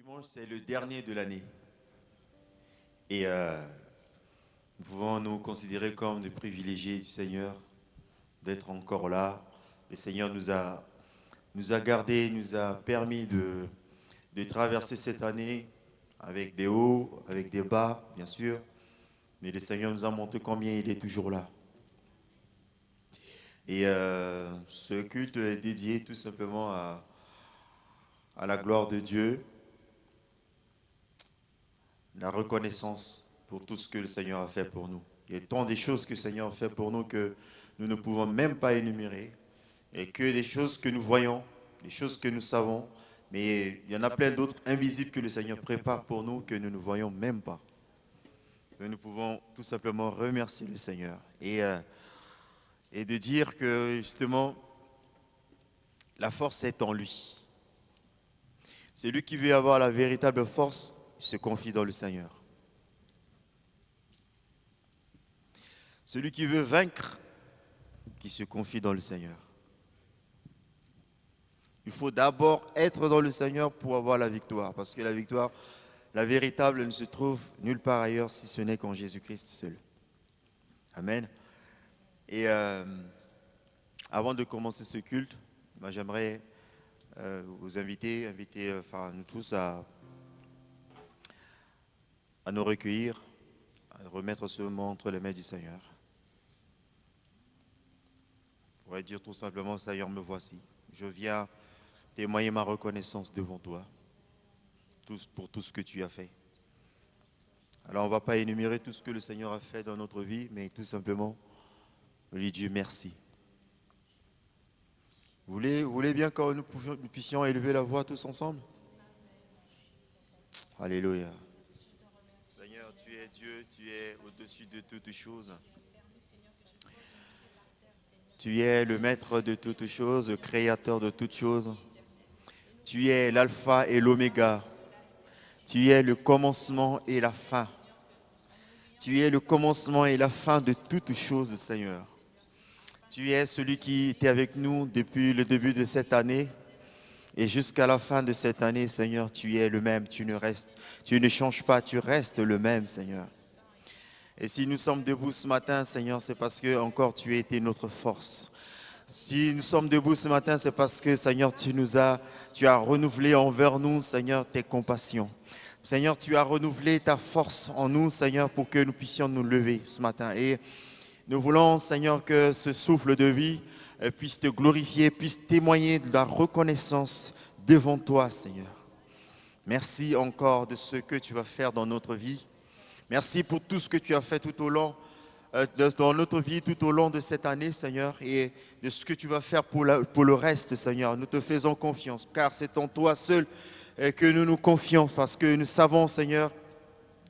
dimanche, c'est le dernier de l'année. Et nous pouvons nous considérer comme des privilégiés du Seigneur d'être encore là. Le Seigneur nous a gardés, nous a permis de traverser cette année avec des hauts, avec des bas, bien sûr. Mais le Seigneur nous a montré combien il est toujours là. Et ce culte est dédié tout simplement à la gloire de Dieu, la reconnaissance pour tout ce que le Seigneur a fait pour nous. Il y a tant de choses que le Seigneur a fait pour nous que nous ne pouvons même pas énumérer. Et que des choses que nous voyons, des choses que nous savons, mais il y en a plein d'autres invisibles que le Seigneur prépare pour nous que nous ne voyons même pas. Et nous pouvons tout simplement remercier le Seigneur et de dire que justement, la force est en lui. Celui qui veut avoir la véritable force, il se confie dans le Seigneur. Celui qui veut vaincre, qui se confie dans le Seigneur. Il faut d'abord être dans le Seigneur pour avoir la victoire, parce que la victoire, la véritable, ne se trouve nulle part ailleurs si ce n'est qu'en Jésus-Christ seul. Amen. Et avant de commencer ce culte, j'aimerais vous inviter nous tous à nous recueillir, à remettre ce moment entre les mains du Seigneur. On pourrait dire tout simplement, Seigneur, me voici. Je viens témoigner ma reconnaissance devant toi pour tout ce que tu as fait. Alors on ne va pas énumérer tout ce que le Seigneur a fait dans notre vie, mais tout simplement, lui dire merci. Vous voulez bien que nous puissions élever la voix tous ensemble? Alléluia. Seigneur, tu es Dieu, tu es au-dessus de toutes choses. Tu es le maître de toutes choses, le créateur de toutes choses. Tu es l'alpha et l'oméga. Tu es le commencement et la fin. Tu es le commencement et la fin de toutes choses, Seigneur. Tu es celui qui était avec nous depuis le début de cette année. Et jusqu'à la fin de cette année, Seigneur, tu es le même. Tu ne changes pas, tu restes le même, Seigneur. Et si nous sommes debout ce matin, Seigneur, c'est parce que encore tu as été notre force. Si nous sommes debout ce matin, c'est parce que, Seigneur, tu as renouvelé envers nous, Seigneur, tes compassions. Seigneur, tu as renouvelé ta force en nous, Seigneur, pour que nous puissions nous lever ce matin. Et nous voulons, Seigneur, que ce souffle de vie puisse te glorifier, puisse témoigner de la reconnaissance devant toi, Seigneur. Merci encore de ce que tu vas faire dans notre vie. Merci pour tout ce que tu as fait tout au long dans notre vie, tout au long de cette année, Seigneur, et de ce que tu vas faire pour le reste, Seigneur. Nous te faisons confiance, car c'est en toi seul que nous nous confions, parce que nous savons, Seigneur,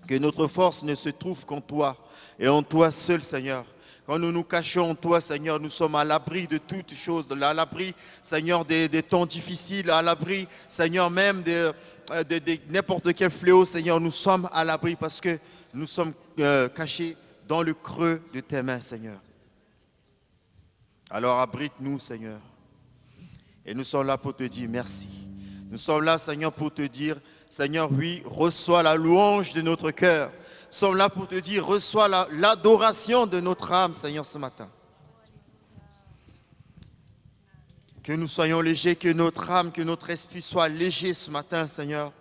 que notre force ne se trouve qu'en toi, et en toi seul, Seigneur. Quand nous nous cachons en toi, Seigneur, nous sommes à l'abri de toutes choses, à l'abri, Seigneur, des temps difficiles, à l'abri, Seigneur, même de n'importe quel fléau, Seigneur, nous sommes à l'abri parce que nous sommes cachés dans le creux de tes mains, Seigneur. Alors abrite-nous, Seigneur. Et nous sommes là pour te dire merci. Nous sommes là, Seigneur, pour te dire, Seigneur, oui, reçois la louange de notre cœur. Nous sommes là pour te dire, reçois l'adoration de notre âme, Seigneur, ce matin. Que nous soyons légers, que notre âme, que notre esprit soit léger ce matin, Seigneur,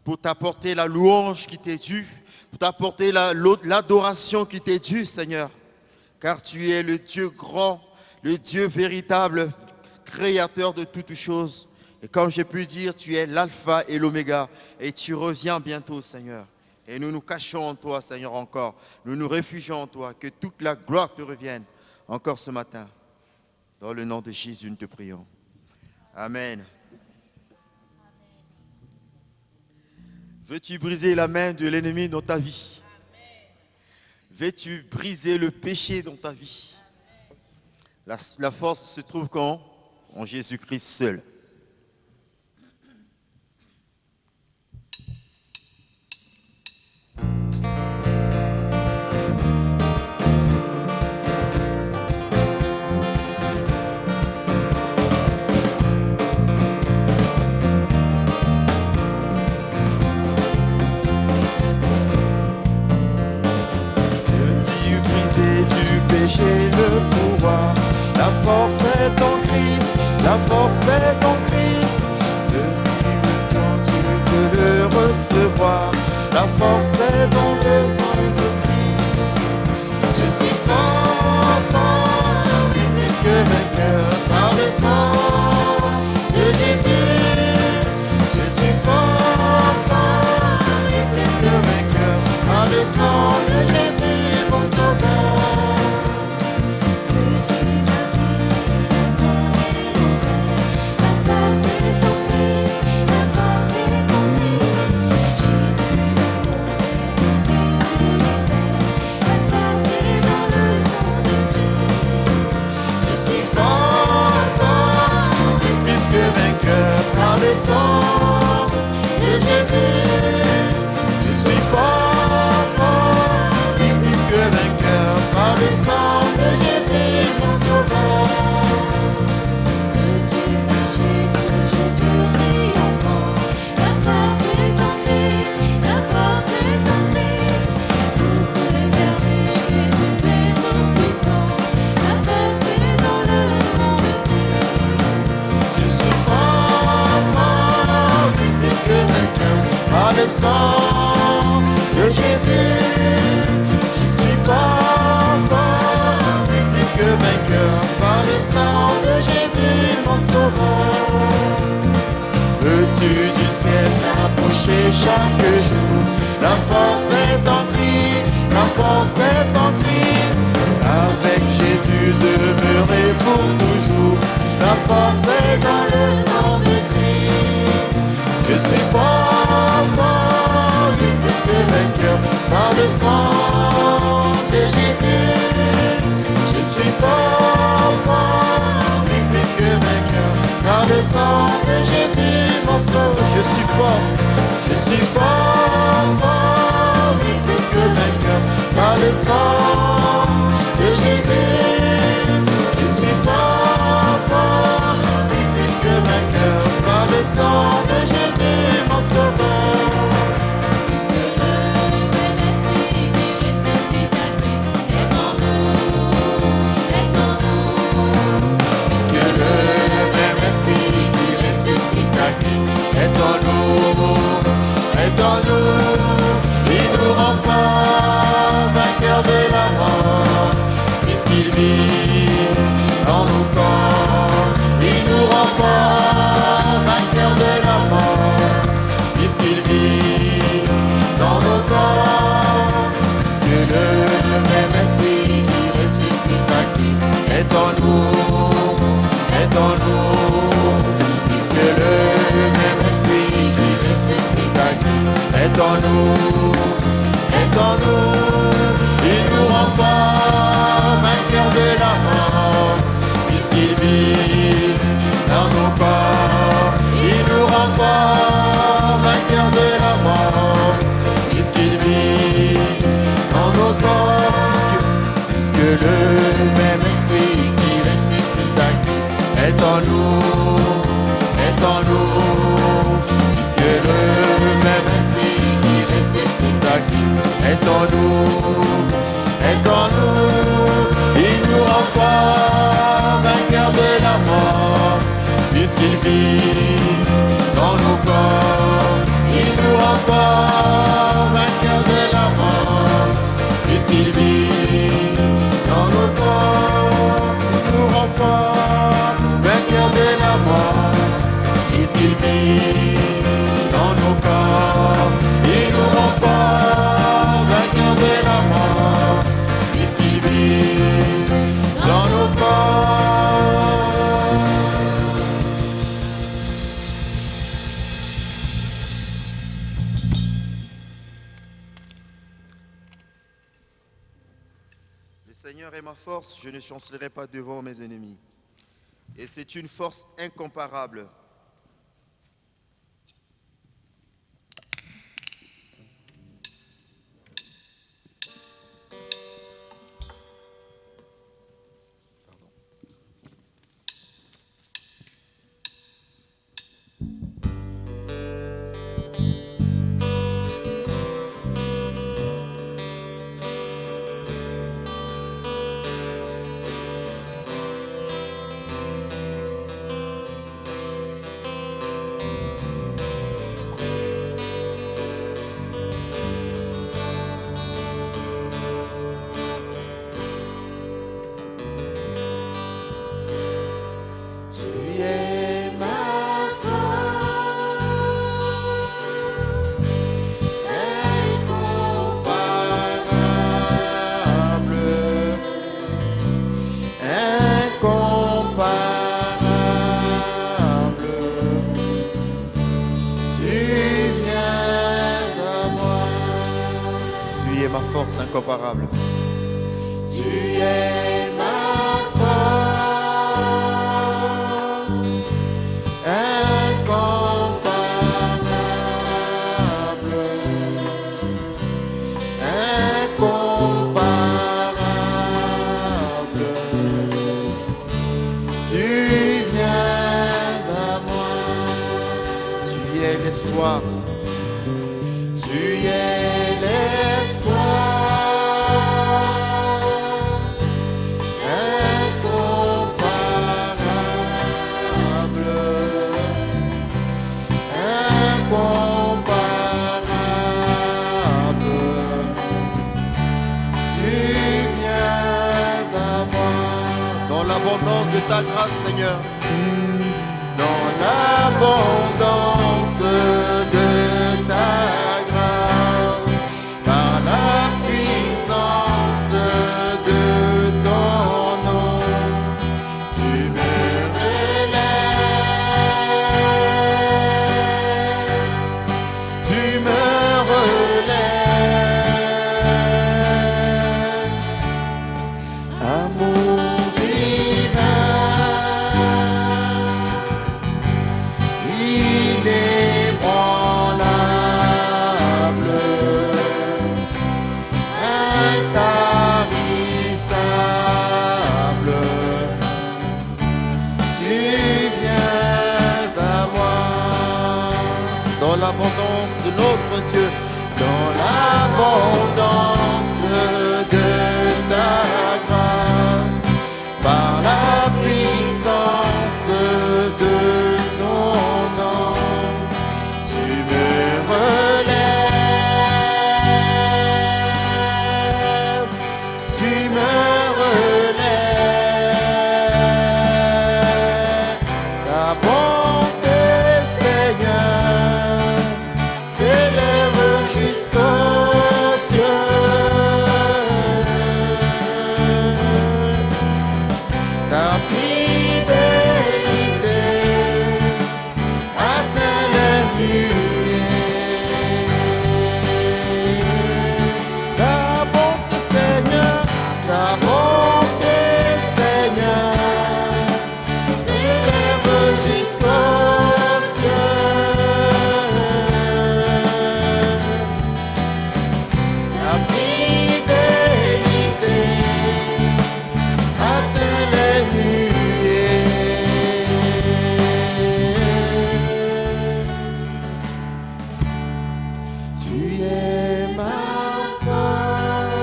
pour t'apporter la louange qui t'est due, pour t'apporter l'adoration qui t'est due, Seigneur. Car tu es le Dieu grand, le Dieu véritable, créateur de toutes choses. Et comme j'ai pu dire, tu es l'alpha et l'oméga. Et tu reviens bientôt, Seigneur. Et nous nous cachons en toi, Seigneur, encore. Nous nous réfugions en toi. Que toute la gloire te revienne encore ce matin. Dans le nom de Jésus, nous te prions. Amen. Veux-tu briser la main de l'ennemi dans ta vie? Veux-tu briser le péché dans ta vie? La force se trouve quand? En Jésus-Christ seul. péché le pouvoir. La force est en Christ, la force est en Christ. Ce qui quand tu peux le recevoir. La force est dans le sang de Christ. Je suis fort, fort, et plus que vainqueur par le sang de Jésus. Je suis fort, fort, et plus que vainqueur par le sang de Jésus, mon sauveur. Par le sang de Jésus, je suis fort, fort, et plus que vainqueur. Par le sang de Jésus, mon sauveur. Veux-tu marcher toujours pour triomphant? La force est en Christ, la force est en Christ. Pour te garder, Jésus est trop puissant. La force est dans le sang de Christ. Je suis fort, fort, plus que vainqueur. Par le sang de Jésus, je suis fort, fort, plus que vainqueur. Par le sang de Jésus, mon sauveur. Veux-tu du ciel t'approcher chaque jour? La force est en Christ, la force est en Christ. Avec Jésus demeurer pour toujours. La force est dans le sang de Christ. Je suis fort, fort, plus que vainqueur. Par le sang de Jésus. Je suis fort, fort, plus que vainqueur. Par le sang de Jésus, mon sauveur. Je suis fort, fort, plus que vainqueur. Par le sang de Jésus. Je suis fort, fort, plus que vainqueur. Par le sang de Jésus, mon sauveur. Puisque le même esprit qui ressuscite à Christ est en nous, est en nous. Puisque le même esprit qui ressuscite à Christ est en nous, est en nous. Il nous rend forts, vainqueurs de la mort, puisqu'il vit dans nos corps. Il nous rend forts, vainqueurs de la mort, puisqu'il vit dans nos corps. Puisque le même esprit qui ressuscite à Christ est en nous, est en nous. Puisque le même esprit qui ressuscite à Christ est en nous, est en nous. Il nous rend forts, vainqueurs de la mort, puisqu'il vit dans nos corps. Il nous rend forts, vainqueurs de la mort, puisqu'il vit dans nos corps. Puisque le même esprit qui ressuscite à Christ est en nous, est en nous. Puisque le même esprit qui ressuscite à Christ est en nous, est en nous. Il nous rend forts, vainqueurs de la mort, puisqu'il vit dans nos corps. Il nous rend forts, vainqueurs de la mort, puisqu'il vit dans nos corps. Il nous rend forts, vainqueurs de la mort, puisqu'il vit dans nos corps. Il nous rend forts, vainqueurs de la mort, puisqu'il vit dans nos corps. Le Seigneur est ma force, je ne chancellerai pas devant mes ennemis. Et c'est une force incomparable. ma force incomparable. Tu es ma force incomparable, incomparable. Tu viens à moi. Tu es l'espoir. Tu es l'espoir incomparable, incomparable. Tu viens à moi. Dans l'abondance de ta grâce, Seigneur. Dans l'abondance de ta grâce, par la puissance de ton nom, tu me relèves, tu me relèves, amour divin, inébranlable, intarissable. Tu viens à moi. Dans l'abondance de notre Dieu. Dans l'abondance de ta grâce, par la puissance de ton nom, tu me relèves, tu me relèves. Ta bonté, Seigneur, s'élève jusqu'aux cieux. Ta fidélité atteint les nuées. Ta bonté, Seigneur, s'élève jusqu'aux cieux. Ta fidélité atteint les nuées. Tu es ma force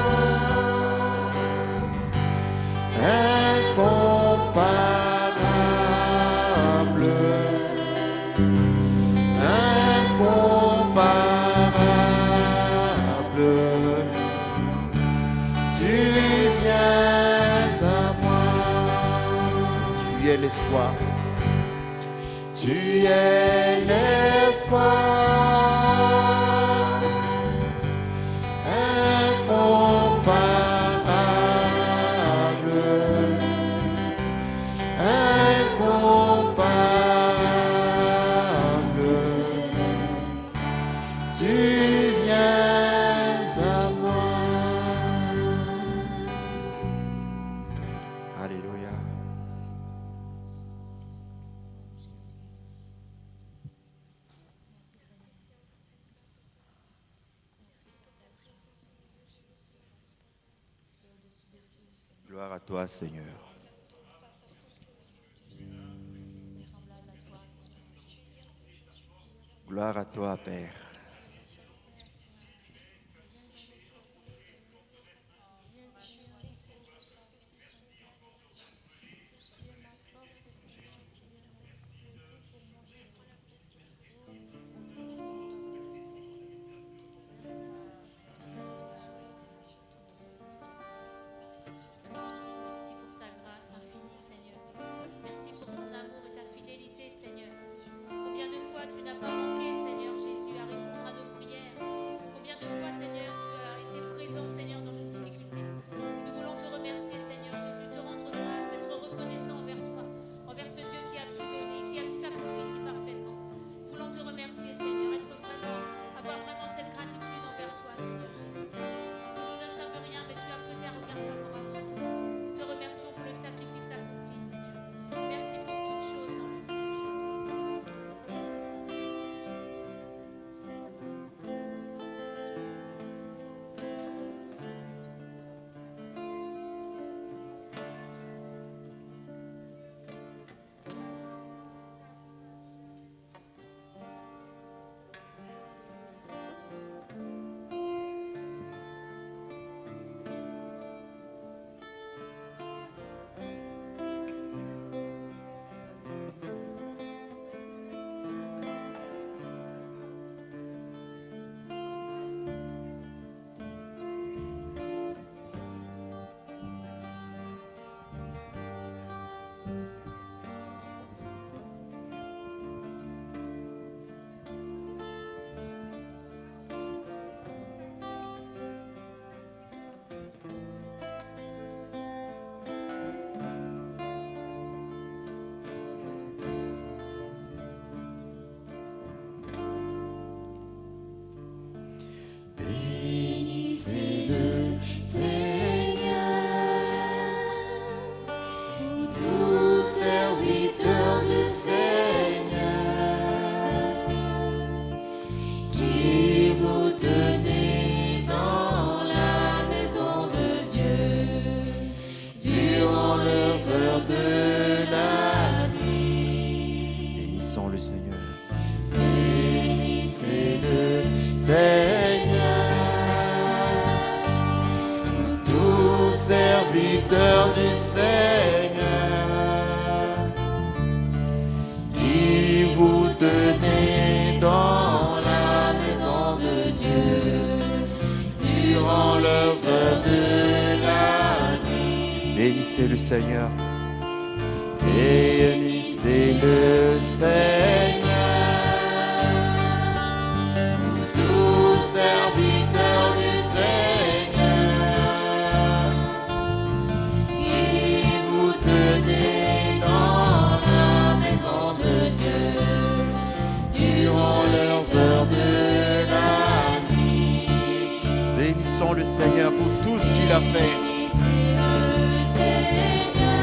incomparable, incomparable. Tu viens à moi. Tu es l'espoir. Tu es l'espoir incomparable, incomparable. Tu viens à moi. Alléluia. Gloire à toi, Seigneur. Gloire à toi, Père. Merci pour ta grâce infinie, Seigneur. Merci pour ton amour et ta fidélité, Seigneur. Combien de fois tu n'as pas manqué, Seigneur Jésus, à répondre Seigneur, qui vous tenez dans la maison de Dieu durant leurs heures de la nuit. Bénissons le Seigneur. Bénissez le Seigneur, vous tous serviteurs du Seigneur, qui vous tenez dans la maison de Dieu durant leurs heures de la nuit. Bénissez le Seigneur. Bénissez le Seigneur, vous tous serviteurs du Seigneur, qui vous tenez dans la maison de Dieu durant leurs heures de la nuit. Bénissons le Seigneur pour tout ce qu'il a fait. Bénissez le Seigneur,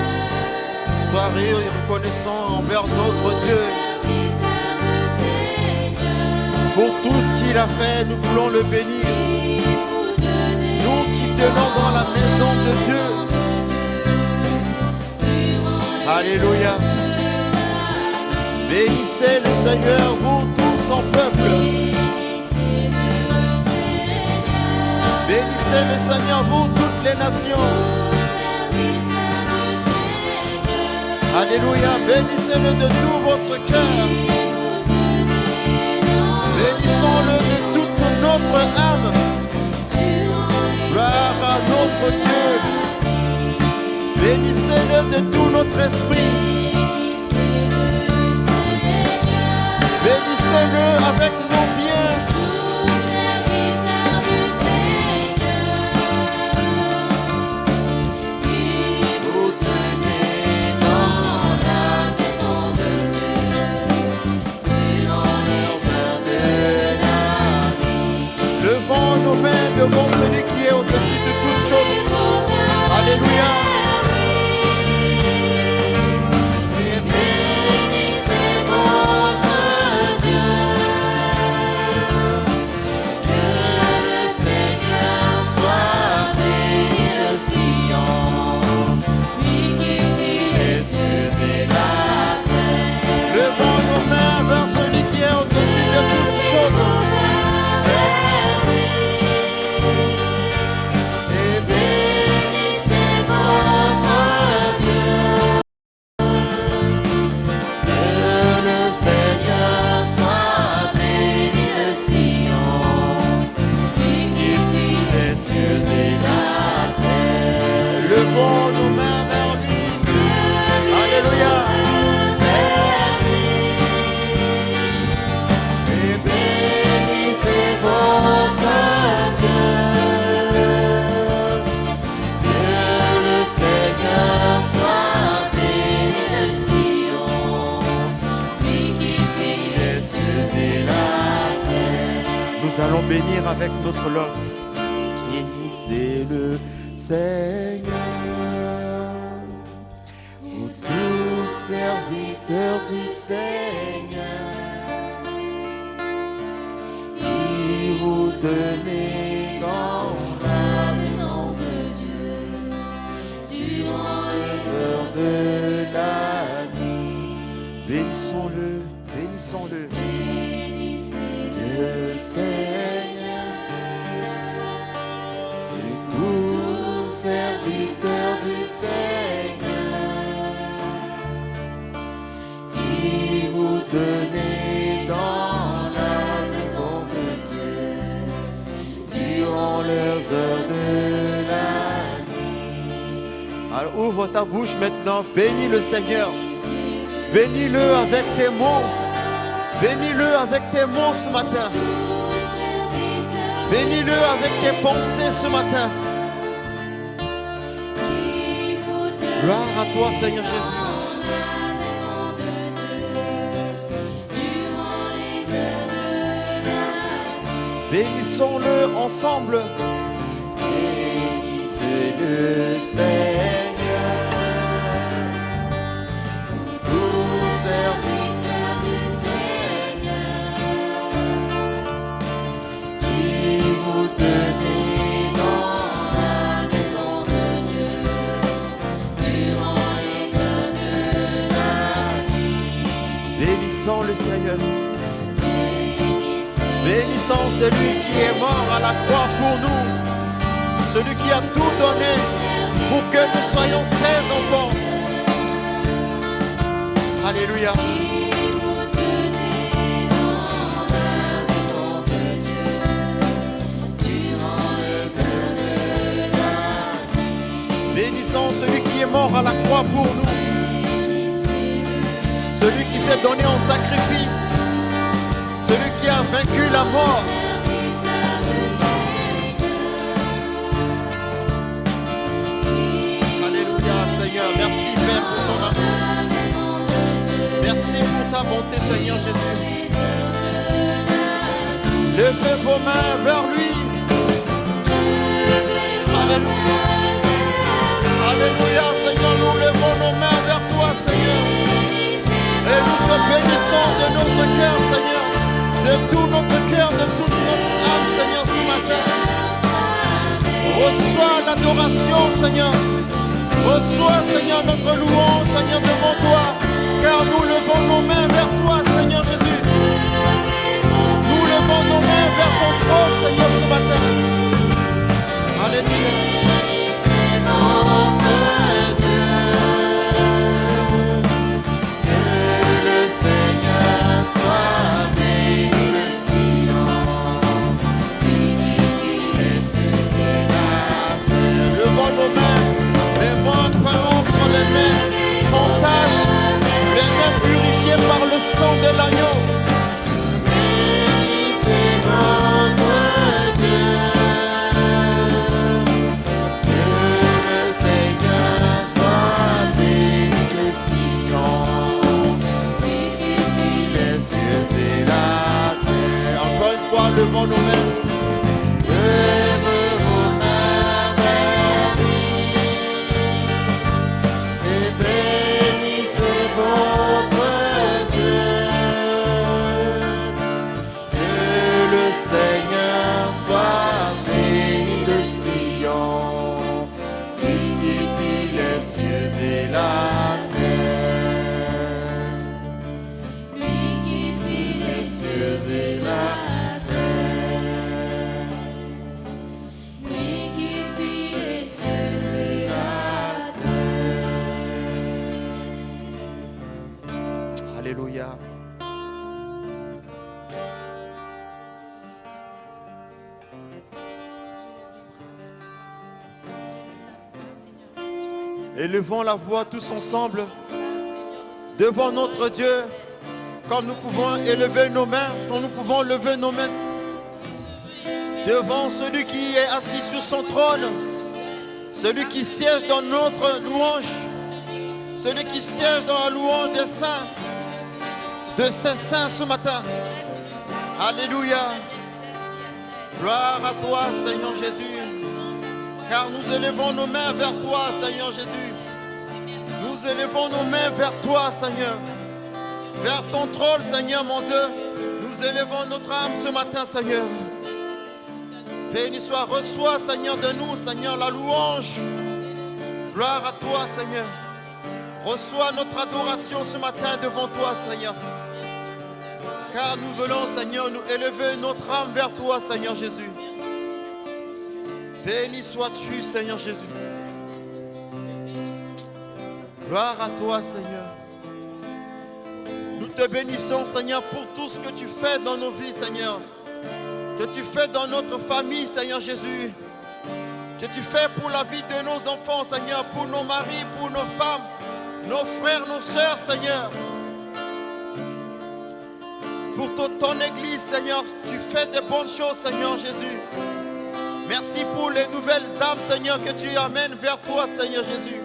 Soyez reconnaissants envers notre Dieu. serviteurs du Seigneur, Pour tout ce qu'il a fait, nous voulons le bénir. qui vous tenez Nous qui tenons dans la maison de Dieu. Alléluia. Bénissez le Seigneur, vous tous son peuple. Bénissez le Seigneur, vous toutes les nations. Alléluia. Bénissez-le de tout votre cœur. Bénissons-le de toute notre âme. Gloire à notre Dieu. Bénissez-le de tout notre esprit. Bénissez-le avec nos biens. Vous tenez dans la maison de Dieu durant les heures de la nuit. Levons nos mains devant celui qui est au-dessus de toutes choses. Alléluia. Et bénissez votre Dieu. Que le Seigneur soit béni de Sion, lui qui fit les cieux et la terre. Levons nos mains vers celui qui est au-dessus de toutes choses. Et bénissez votre Dieu. Que le Seigneur soit béni de Sion, lui qui fit les cieux et la terre. Levons nos mains vers lui. Alléluia. Vers lui. Et bénissez votre Dieu. Que le Seigneur soit béni de Sion, lui qui fit les cieux et la terre. Nous allons bénir avec notre langue. Bénissez le Seigneur, Vous tous serviteurs du Seigneur, qui vous tenez dans la maison de Dieu durant les heures de la nuit. Bénissons-le, bénissons-le. Bénissez le Seigneur, et tous serviteurs du Seigneur, qui vous tenez dans la maison de Dieu durant leurs heures de la nuit. Alors ouvre ta bouche maintenant, bénis le Seigneur. Bénis-le avec tes mots. Bénis-le avec tes mots ce matin. Bénis-le avec tes pensées ce matin. Gloire à toi, Seigneur Jésus. Bénissons-le ensemble. Bénissez le Seigneur, tous serviteurs le Seigneur. Bénissons celui qui est mort à la croix pour nous, celui qui a tout donné pour que nous soyons ses enfants. Alléluia. Bénissons celui qui est mort à la croix pour nous, celui qui s'est donné en sacrifice, celui qui a vaincu la mort. Alléluia, Seigneur. Merci, Père, pour ton amour. Merci pour ta bonté, Seigneur Jésus. Levez vos mains vers lui. Alléluia. Alléluia, Seigneur, nous levons nos mains vers toi, Seigneur. Et nous te bénissons de notre cœur, Seigneur. De tout notre cœur, de toute notre âme, Seigneur, ce matin. Reçois l'adoration, Seigneur. Reçois, Seigneur, notre louange, Seigneur, devant toi. Car nous levons nos mains vers toi, Seigneur Jésus. Nous levons nos mains vers ton trône, Seigneur, ce matin. Alléluia. Notre Dieu, que le Seigneur soit béni de Sion, lui qui fit les cieux et la terre. Levons nos mains, les mains par les mains sans tache, les mains purifiées par le sang de l'agneau. Bénissez votre Dieu. Levons nos mains. Levez vos mains vers lui et bénissez votre Dieu. Que le Seigneur soit béni de Sion, lui qui fit les cieux et la terre. Lui qui fit les cieux et la terre. Alléluia. Élevons la voix tous ensemble devant notre Dieu, comme nous pouvons élever nos mains, quand nous pouvons lever nos mains devant celui qui est assis sur son trône, celui qui siège dans notre louange, celui qui siège dans la louange des saints, de ces saints ce matin. Alléluia. Gloire à toi, Seigneur Jésus. Car nous élevons nos mains vers toi, Seigneur Jésus. Nous élevons nos mains vers toi, Seigneur. Vers ton trône, Seigneur, mon Dieu. Nous élevons notre âme ce matin, Seigneur. Béni soit, reçois, Seigneur, de nous, Seigneur, la louange. Gloire à toi, Seigneur. Reçois notre adoration ce matin devant toi, Seigneur. Car nous voulons, Seigneur, nous élever notre âme vers toi, Seigneur Jésus. Béni sois-tu, Seigneur Jésus. Gloire à toi, Seigneur. Nous te bénissons, Seigneur, pour tout ce que tu fais dans nos vies, Seigneur. Que tu fais dans notre famille, Seigneur Jésus. Que tu fais pour la vie de nos enfants, Seigneur, pour nos maris, pour nos femmes, nos frères, nos sœurs, Seigneur. Pour ton église, Seigneur, tu fais de bonnes choses, Seigneur Jésus. Merci pour les nouvelles âmes, Seigneur, que tu amènes vers toi, Seigneur Jésus.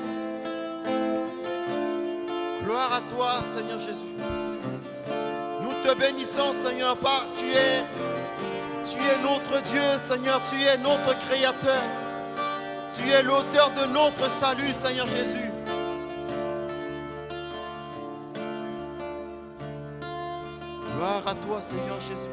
Gloire à toi, Seigneur Jésus. Nous te bénissons, Seigneur, car tu es notre Dieu, Seigneur, tu es notre Créateur. Tu es l'auteur de notre salut, Seigneur Jésus. Gloire à toi, Seigneur Jésus.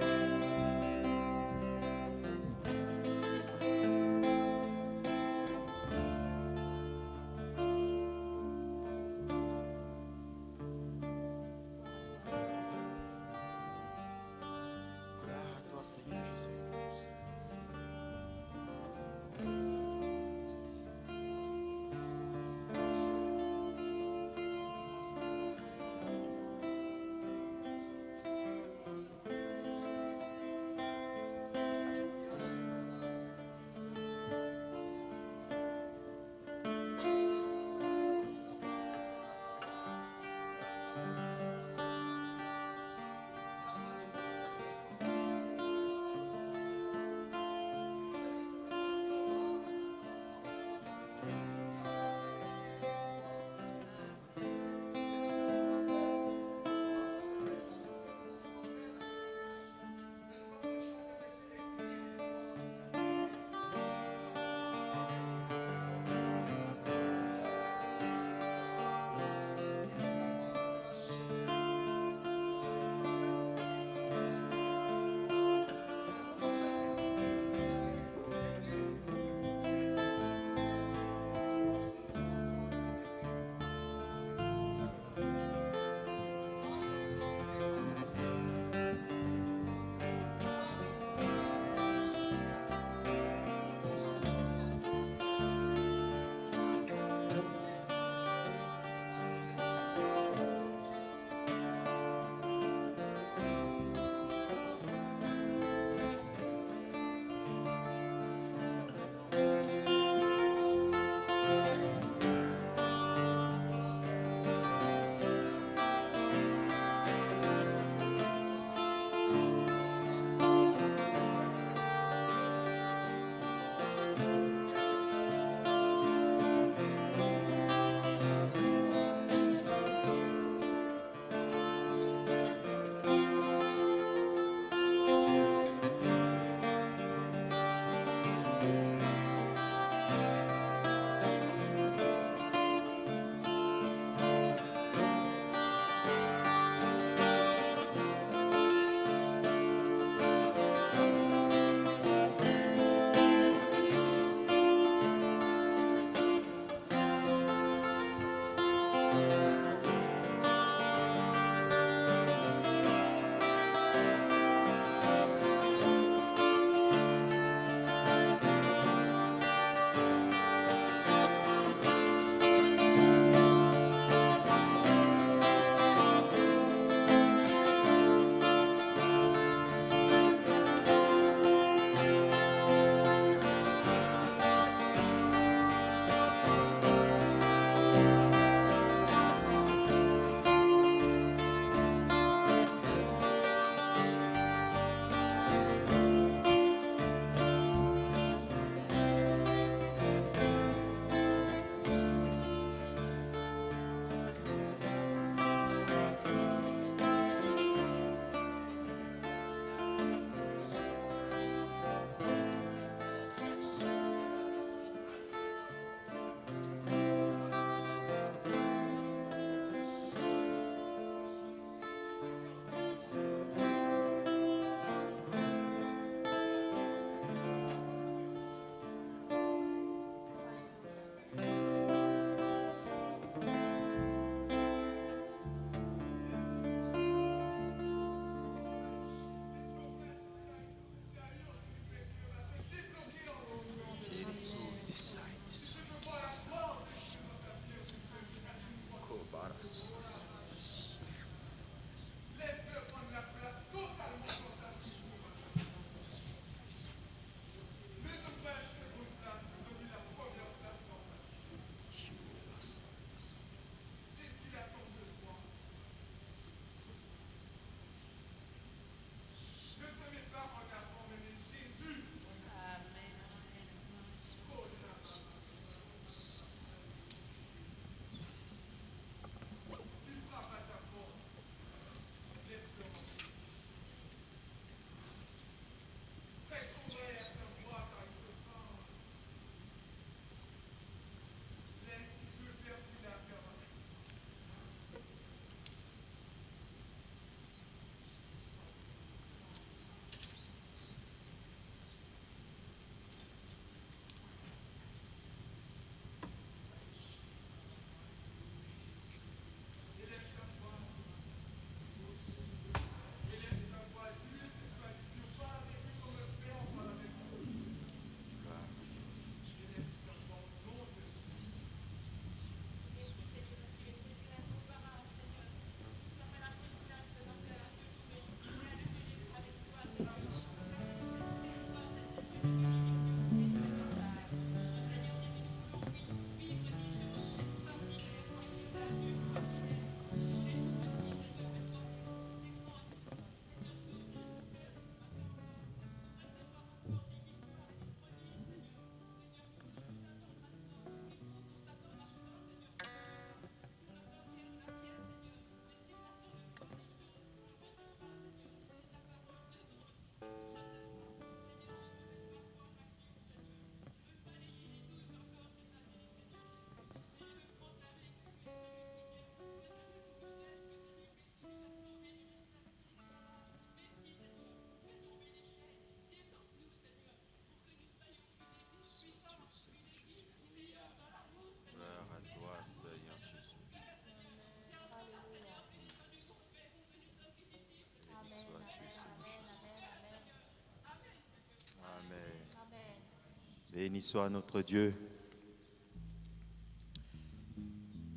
Béni soit notre Dieu.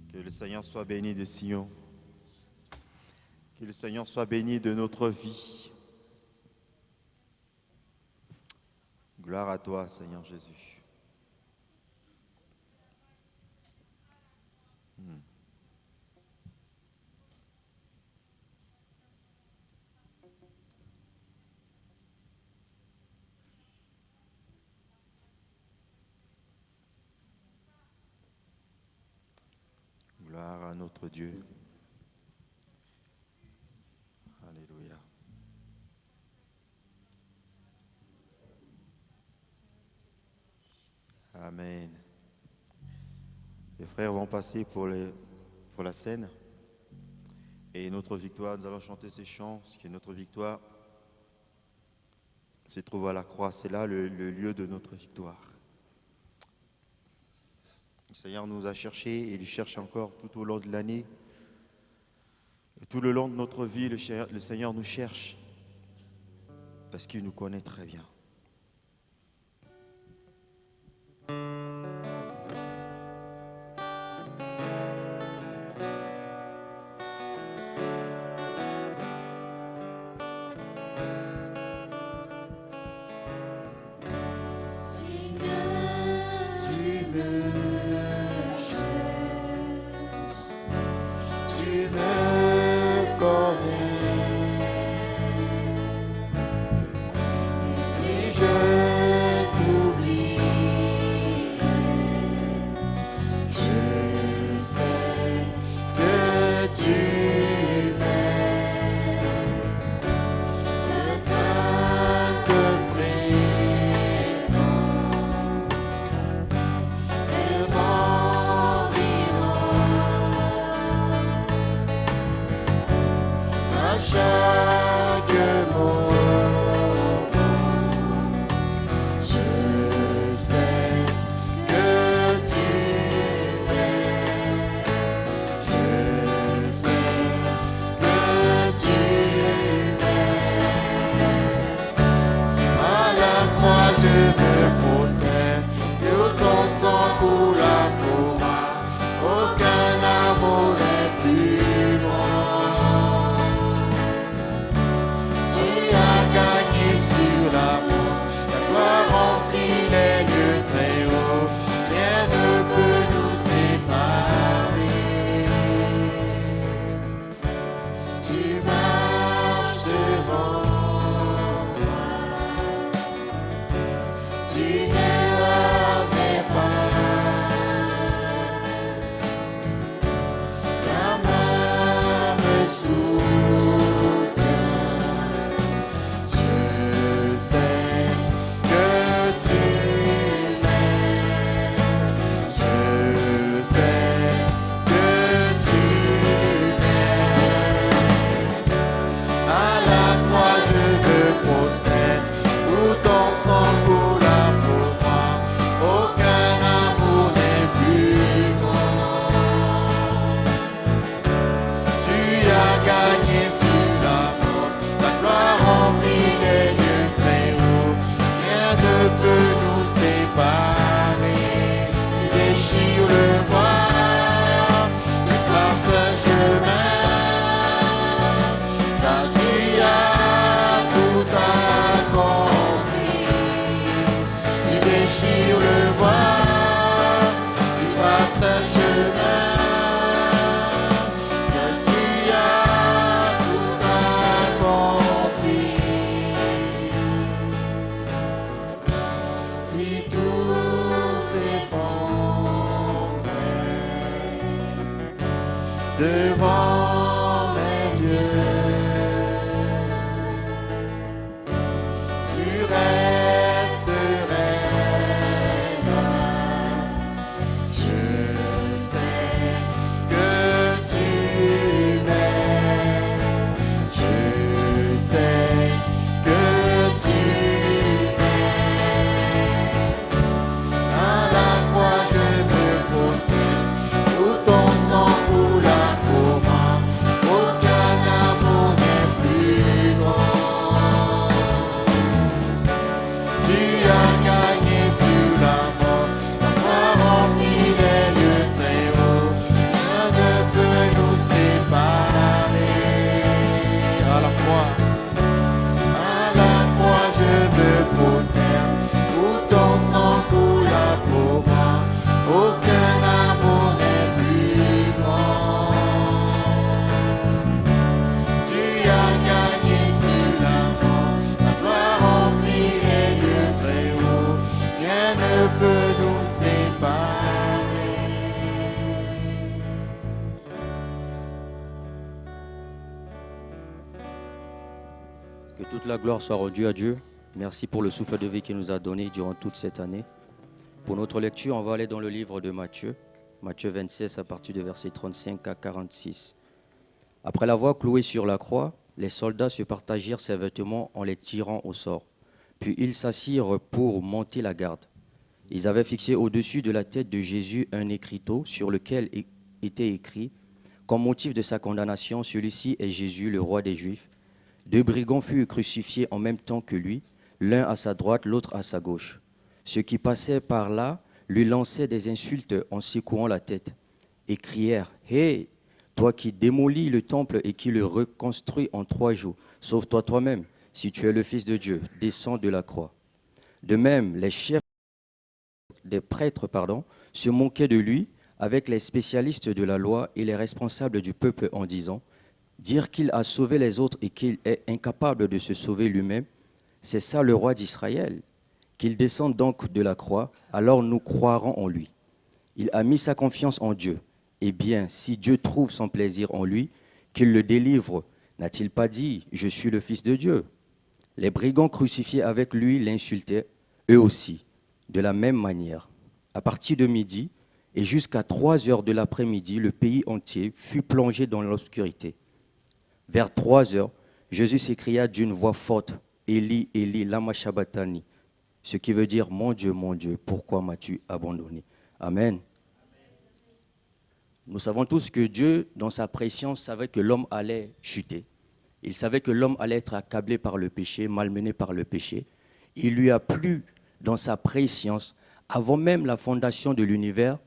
Que le Seigneur soit béni de Sion. Que le Seigneur soit béni de notre vie. Gloire à toi, Seigneur Jésus. Gloire à notre Dieu. Alléluia. Amen. Les frères vont passer pour la scène. Et notre victoire, nous allons chanter ces chants, parce que notre victoire se trouve à la croix. C'est là le lieu de notre victoire. Le Seigneur nous a cherchés et il cherche encore tout au long de l'année. Et tout le long de notre vie, le Seigneur nous cherche parce qu'il nous connaît très bien. Ton sang coule pour moi. Que toute la gloire soit rendue à Dieu. Merci pour le souffle de vie qu'il nous a donné durant toute cette année. Pour notre lecture, on va aller dans le livre de Matthieu, Matthieu 26 à partir de versets 35 à 46. Après l'avoir cloué sur la croix, les soldats se partagèrent ses vêtements en les tirant au sort. Puis ils s'assirent pour monter la garde. Ils avaient fixé au-dessus de la tête de Jésus un écriteau sur lequel était écrit, comme motif de sa condamnation, celui-ci est Jésus, le roi des Juifs. 2 brigands furent crucifiés en même temps que lui, l'un à sa droite, l'autre à sa gauche. Ceux qui passaient par là lui lançaient des insultes en secouant la tête et crièrent « Hé, toi qui démolis le temple et qui le reconstruis en 3 jours, sauve-toi toi-même, si tu es le Fils de Dieu, descends de la croix. » De même, les chefs des prêtres se moquaient de lui avec les spécialistes de la loi et les responsables du peuple en disant « Dire qu'il a sauvé les autres et qu'il est incapable de se sauver lui-même, c'est ça le roi d'Israël. Qu'il descende donc de la croix, alors nous croirons en lui. Il a mis sa confiance en Dieu. Eh bien, si Dieu trouve son plaisir en lui, qu'il le délivre, n'a-t-il pas dit « Je suis le Fils de Dieu » ? Les brigands crucifiés avec lui l'insultaient, eux aussi, de la même manière. À partir de midi et jusqu'à 3 heures de l'après-midi, le pays entier fut plongé dans l'obscurité. Vers 3 heures, Jésus s'écria d'une voix forte, « Élie, Élie, lama sabachthani » ce qui veut dire « Mon Dieu, pourquoi m'as-tu abandonné ?» Amen. Nous savons tous que Dieu, dans sa préscience, savait que l'homme allait chuter. Il savait que l'homme allait être accablé par le péché, malmené par le péché. Il lui a plu, dans sa préscience, avant même la fondation de l'univers,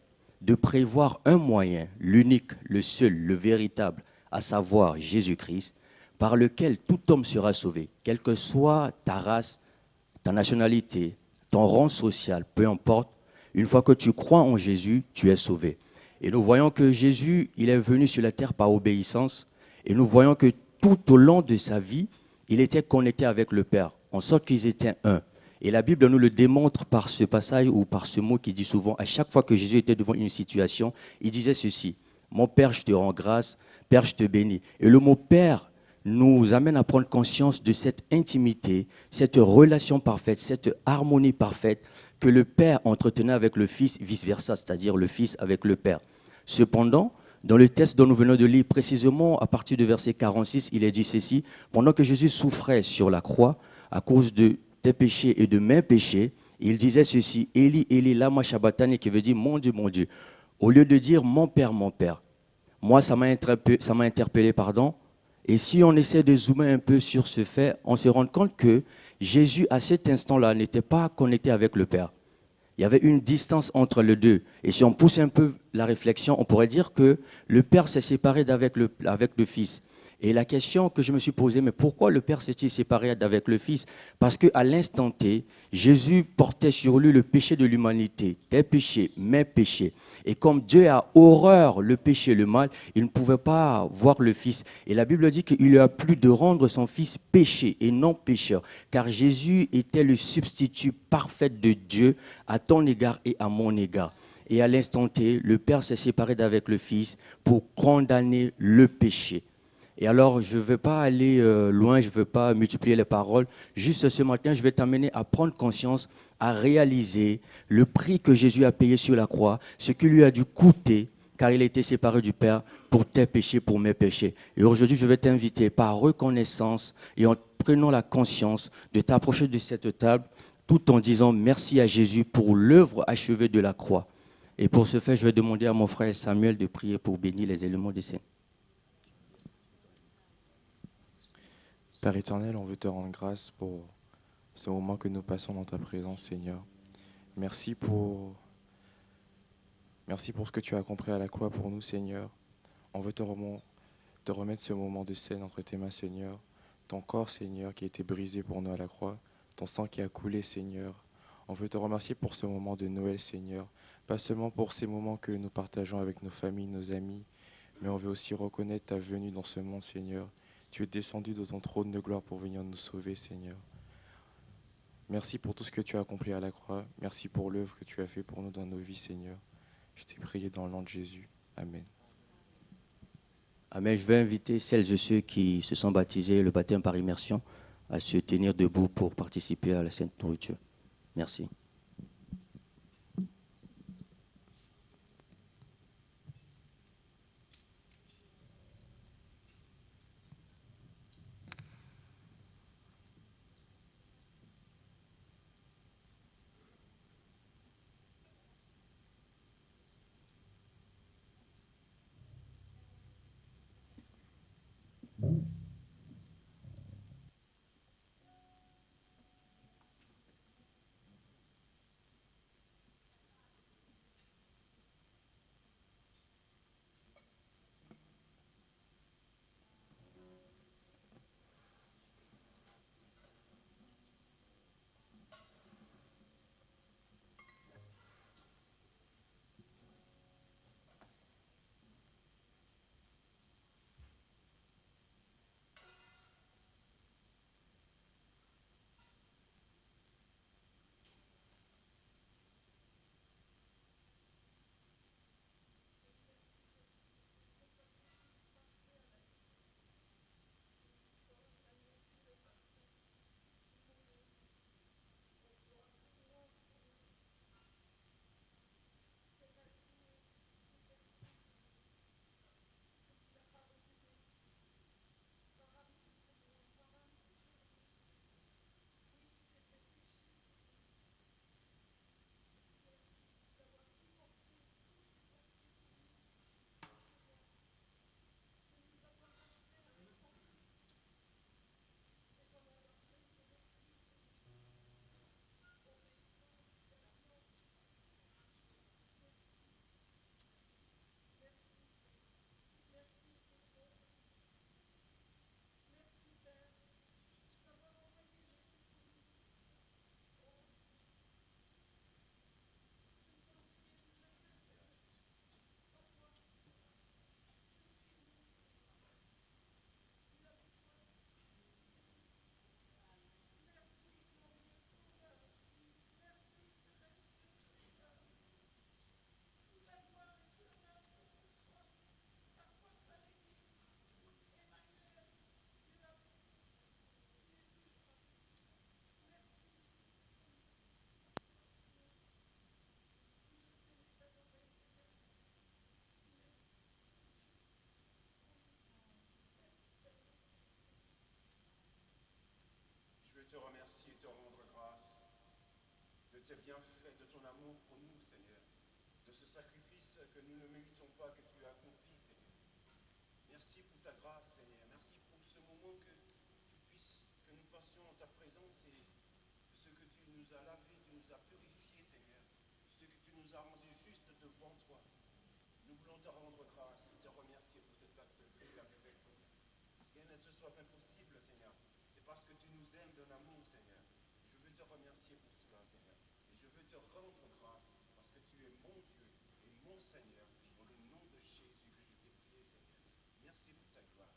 de prévoir un moyen, l'unique, le seul, le véritable, à savoir Jésus-Christ, par lequel tout homme sera sauvé, quelle que soit ta race, ta nationalité, ton rang social, peu importe. Une fois que tu crois en Jésus, tu es sauvé. Et nous voyons que Jésus, il est venu sur la terre par obéissance. Et nous voyons que tout au long de sa vie, il était connecté avec le Père, en sorte qu'ils étaient un. Et la Bible nous le démontre par ce passage ou par ce mot qui dit souvent, à chaque fois que Jésus était devant une situation, il disait ceci, « Mon Père, je te rends grâce, Père, je te bénis. » Et le mot « Père » nous amène à prendre conscience de cette intimité, cette relation parfaite, cette harmonie parfaite que le Père entretenait avec le Fils, vice-versa, c'est-à-dire le Fils avec le Père. Cependant, dans le texte dont nous venons de lire, précisément à partir du verset 46, il est dit ceci, « Pendant que Jésus souffrait sur la croix à cause de tes péchés et de mes péchés, il disait ceci, « Élie, Élie, lama sabachthani » qui veut dire « Mon Dieu, mon Dieu ». Au lieu de dire « Mon Père, mon Père ». Moi, ça m'a interpellé, pardon. Et si on essaie de zoomer un peu sur ce fait, on se rend compte que Jésus, à cet instant-là, n'était pas connecté avec le Père. Il y avait une distance entre les deux. Et si on pousse un peu la réflexion, on pourrait dire que le Père s'est séparé avec le Fils. Et la question que je me suis posée, mais pourquoi le Père s'est-il séparé avec le Fils? Parce qu'à l'instant T, Jésus portait sur lui le péché de l'humanité, tes péchés, mes péchés. Et comme Dieu a horreur le péché, le mal, il ne pouvait pas voir le Fils. Et la Bible dit qu'il lui a plu de rendre son Fils péché et non pécheur. Car Jésus était le substitut parfait de Dieu à ton égard et à mon égard. Et à l'instant T, le Père s'est séparé d'avec le Fils pour condamner le péché. Et alors, je ne veux pas aller loin, je ne veux pas multiplier les paroles. Juste ce matin, je vais t'amener à prendre conscience, à réaliser le prix que Jésus a payé sur la croix, ce qui lui a dû coûter, car il a été séparé du Père pour tes péchés, pour mes péchés. Et aujourd'hui, je vais t'inviter par reconnaissance et en prenant la conscience de t'approcher de cette table, tout en disant merci à Jésus pour l'œuvre achevée de la croix. Et pour ce faire, je vais demander à mon frère Samuel de prier pour bénir les éléments des saints. Père éternel, on veut te rendre grâce pour ce moment que nous passons dans ta présence, Seigneur. Merci pour ce que tu as accompli à la croix pour nous, Seigneur. On veut te remettre ce moment de scène entre tes mains, Seigneur. Ton corps, Seigneur, qui a été brisé pour nous à la croix. Ton sang qui a coulé, Seigneur. On veut te remercier pour ce moment de Noël, Seigneur. Pas seulement pour ces moments que nous partageons avec nos familles, nos amis, mais on veut aussi reconnaître ta venue dans ce monde, Seigneur. Tu es descendu de ton trône de gloire pour venir nous sauver, Seigneur. Merci pour tout ce que tu as accompli à la croix. Merci pour l'œuvre que tu as fait pour nous dans nos vies, Seigneur. Je t'ai prié dans le nom de Jésus. Amen. Amen. Je vais inviter celles et ceux qui se sont baptisés, le baptême par immersion, à se tenir debout pour participer à la sainte nourriture. Merci. Je veux te remercier et te rendre grâce de tes bienfaits, de ton amour pour nous, Seigneur, de ce sacrifice que nous ne méritons pas, que tu as accompli, Seigneur. Merci pour ta grâce, Seigneur. Merci pour ce moment que nous passions en ta présence et ce que tu nous as lavé, tu nous as purifié, Seigneur, ce que tu nous as rendu juste devant toi. Nous voulons te rendre grâce et te remercier pour cet acte que tu as fait, Seigneur. Rien ne te soit impossible, Seigneur. C'est parce que tu nous aimes d'un amour, Seigneur. Je veux te remercier pour cela, Seigneur. Et je veux te rendre grâce parce que tu es mon Dieu et mon Seigneur. Dans le nom de Jésus que je t'ai prié, Seigneur. Merci pour ta gloire.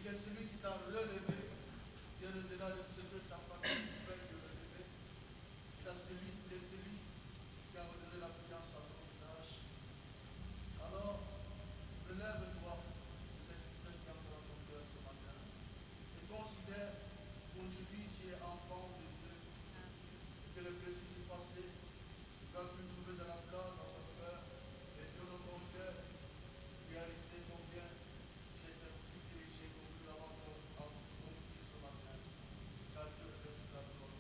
Il est celui qui t'a relevé, bien au-delà de ce que ta famille peut te relever. Il est celui qui a redonné la confiance à ton visage. Alors, relève-toi de cette tristesse qui est encore dans ton cœur ce matin. Et considère qu'aujourd'hui tu es enfant de Dieu. Et que le plaisir du passé va plus trouver de la place dans ton cœur. Et Dieu dans ton cœur, réalité combien tu es un privilégié comme nous l'avons compris ce matin. Car Dieu fait toute la gloire.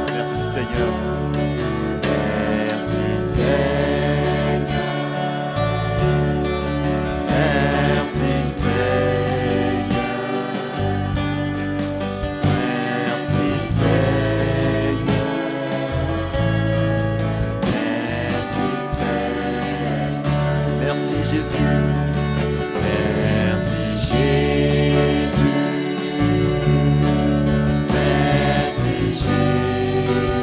Merci Seigneur. Merci Seigneur. Merci Seigneur. Merci Seigneur. Merci Seigneur. Merci Jésus. Merci Jésus. Merci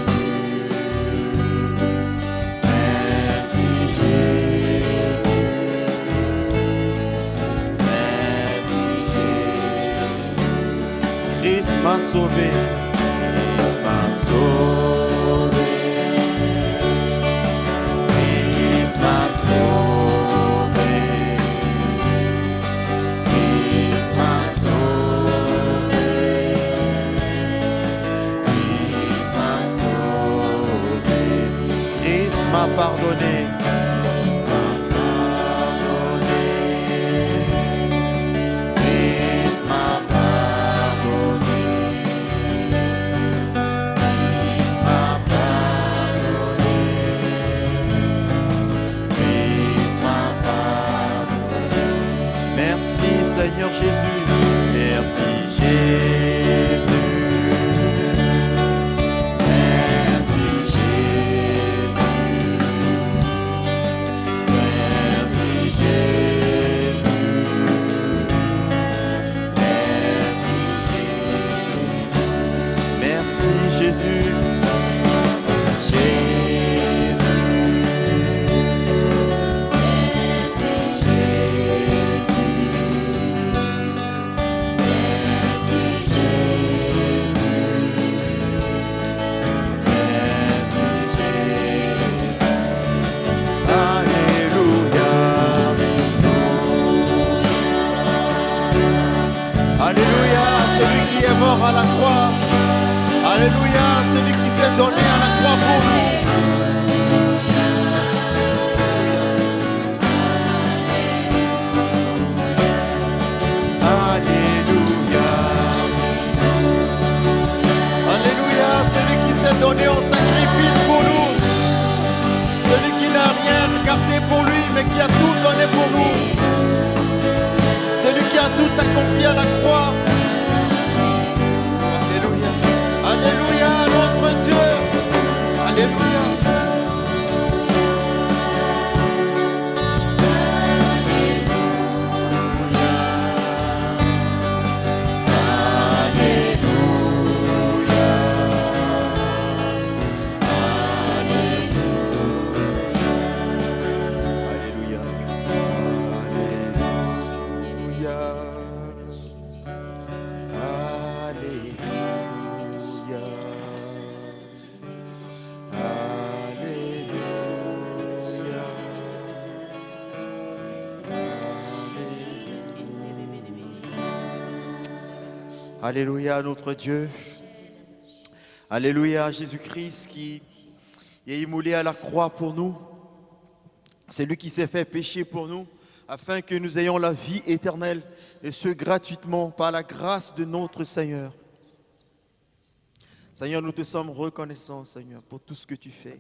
Jésus. Merci Jésus. Merci Jésus. Christ m'a sauvé. Christ m'a sauvé. Christ m'a sauvé. Christ m'a sauvé. Christ m'a sauvé. Christ m'a pardonné. Christ m'a pardonné. Christ m'a pardonné. Christ m'a pardonné. Christ m'a pardonné. Merci Seigneur Jésus. Merci Jésus. Merci Jésus. Merci Jésus. Merci Jésus. Merci Jésus. Alléluia, celui qui est mort à la croix. Alléluia, celui qui s'est donné à la croix pour nous. Alléluia. Alléluia, celui qui s'est donné en sacrifice pour nous. Celui qui n'a rien regardé pour lui, mais qui a tout donné pour nous. Celui qui a tout accompli à la croix. Alléluia, notre Dieu. Alléluia, Jésus-Christ qui est immolé à la croix pour nous. C'est lui qui s'est fait pécher pour nous, afin que nous ayons la vie éternelle, et ce gratuitement, par la grâce de notre Seigneur. Seigneur, nous te sommes reconnaissants, Seigneur, pour tout ce que tu fais.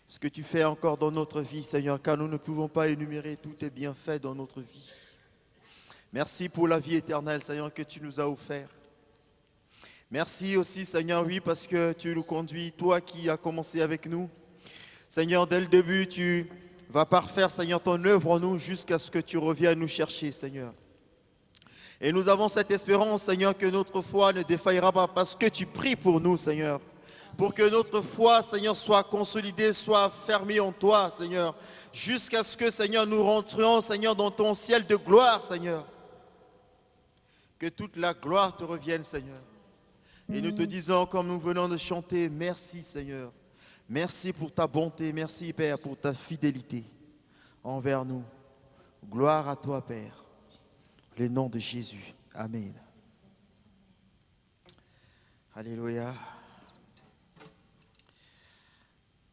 Ce que tu fais encore dans notre vie, Seigneur, car nous ne pouvons pas énumérer tous tes bienfaits dans notre vie. Merci pour la vie éternelle, Seigneur, que tu nous as offert. Merci aussi, Seigneur, oui, parce que tu nous conduis, toi qui as commencé avec nous. Seigneur, dès le début, tu vas parfaire, Seigneur, ton œuvre en nous jusqu'à ce que tu reviennes nous chercher, Seigneur. Et nous avons cette espérance, Seigneur, que notre foi ne défaillera pas parce que tu pries pour nous, Seigneur. Pour que notre foi, Seigneur, soit consolidée, soit fermée en toi, Seigneur. Jusqu'à ce que, Seigneur, nous rentrions, Seigneur, dans ton ciel de gloire, Seigneur. Que toute la gloire te revienne, Seigneur. Et nous te disons, comme nous venons de chanter, merci, Seigneur. Merci pour ta bonté, merci, Père, pour ta fidélité envers nous. Gloire à toi, Père. Le nom de Jésus. Amen. Alléluia.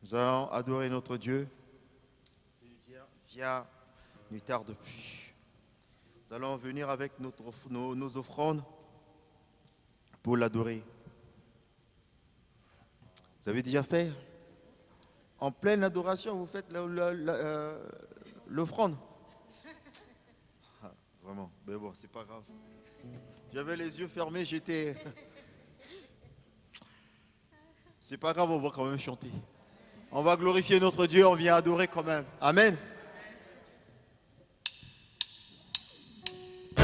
Nous allons adorer notre Dieu. Viens, ne tarde plus. Nous allons venir avec nos offrandes pour l'adorer. Vous avez déjà fait? En pleine adoration, vous faites l'offrande. Vraiment, mais bon, c'est pas grave. J'avais les yeux fermés, j'étais... C'est pas grave, on va quand même chanter. On va glorifier notre Dieu, on vient adorer quand même. Amen. Les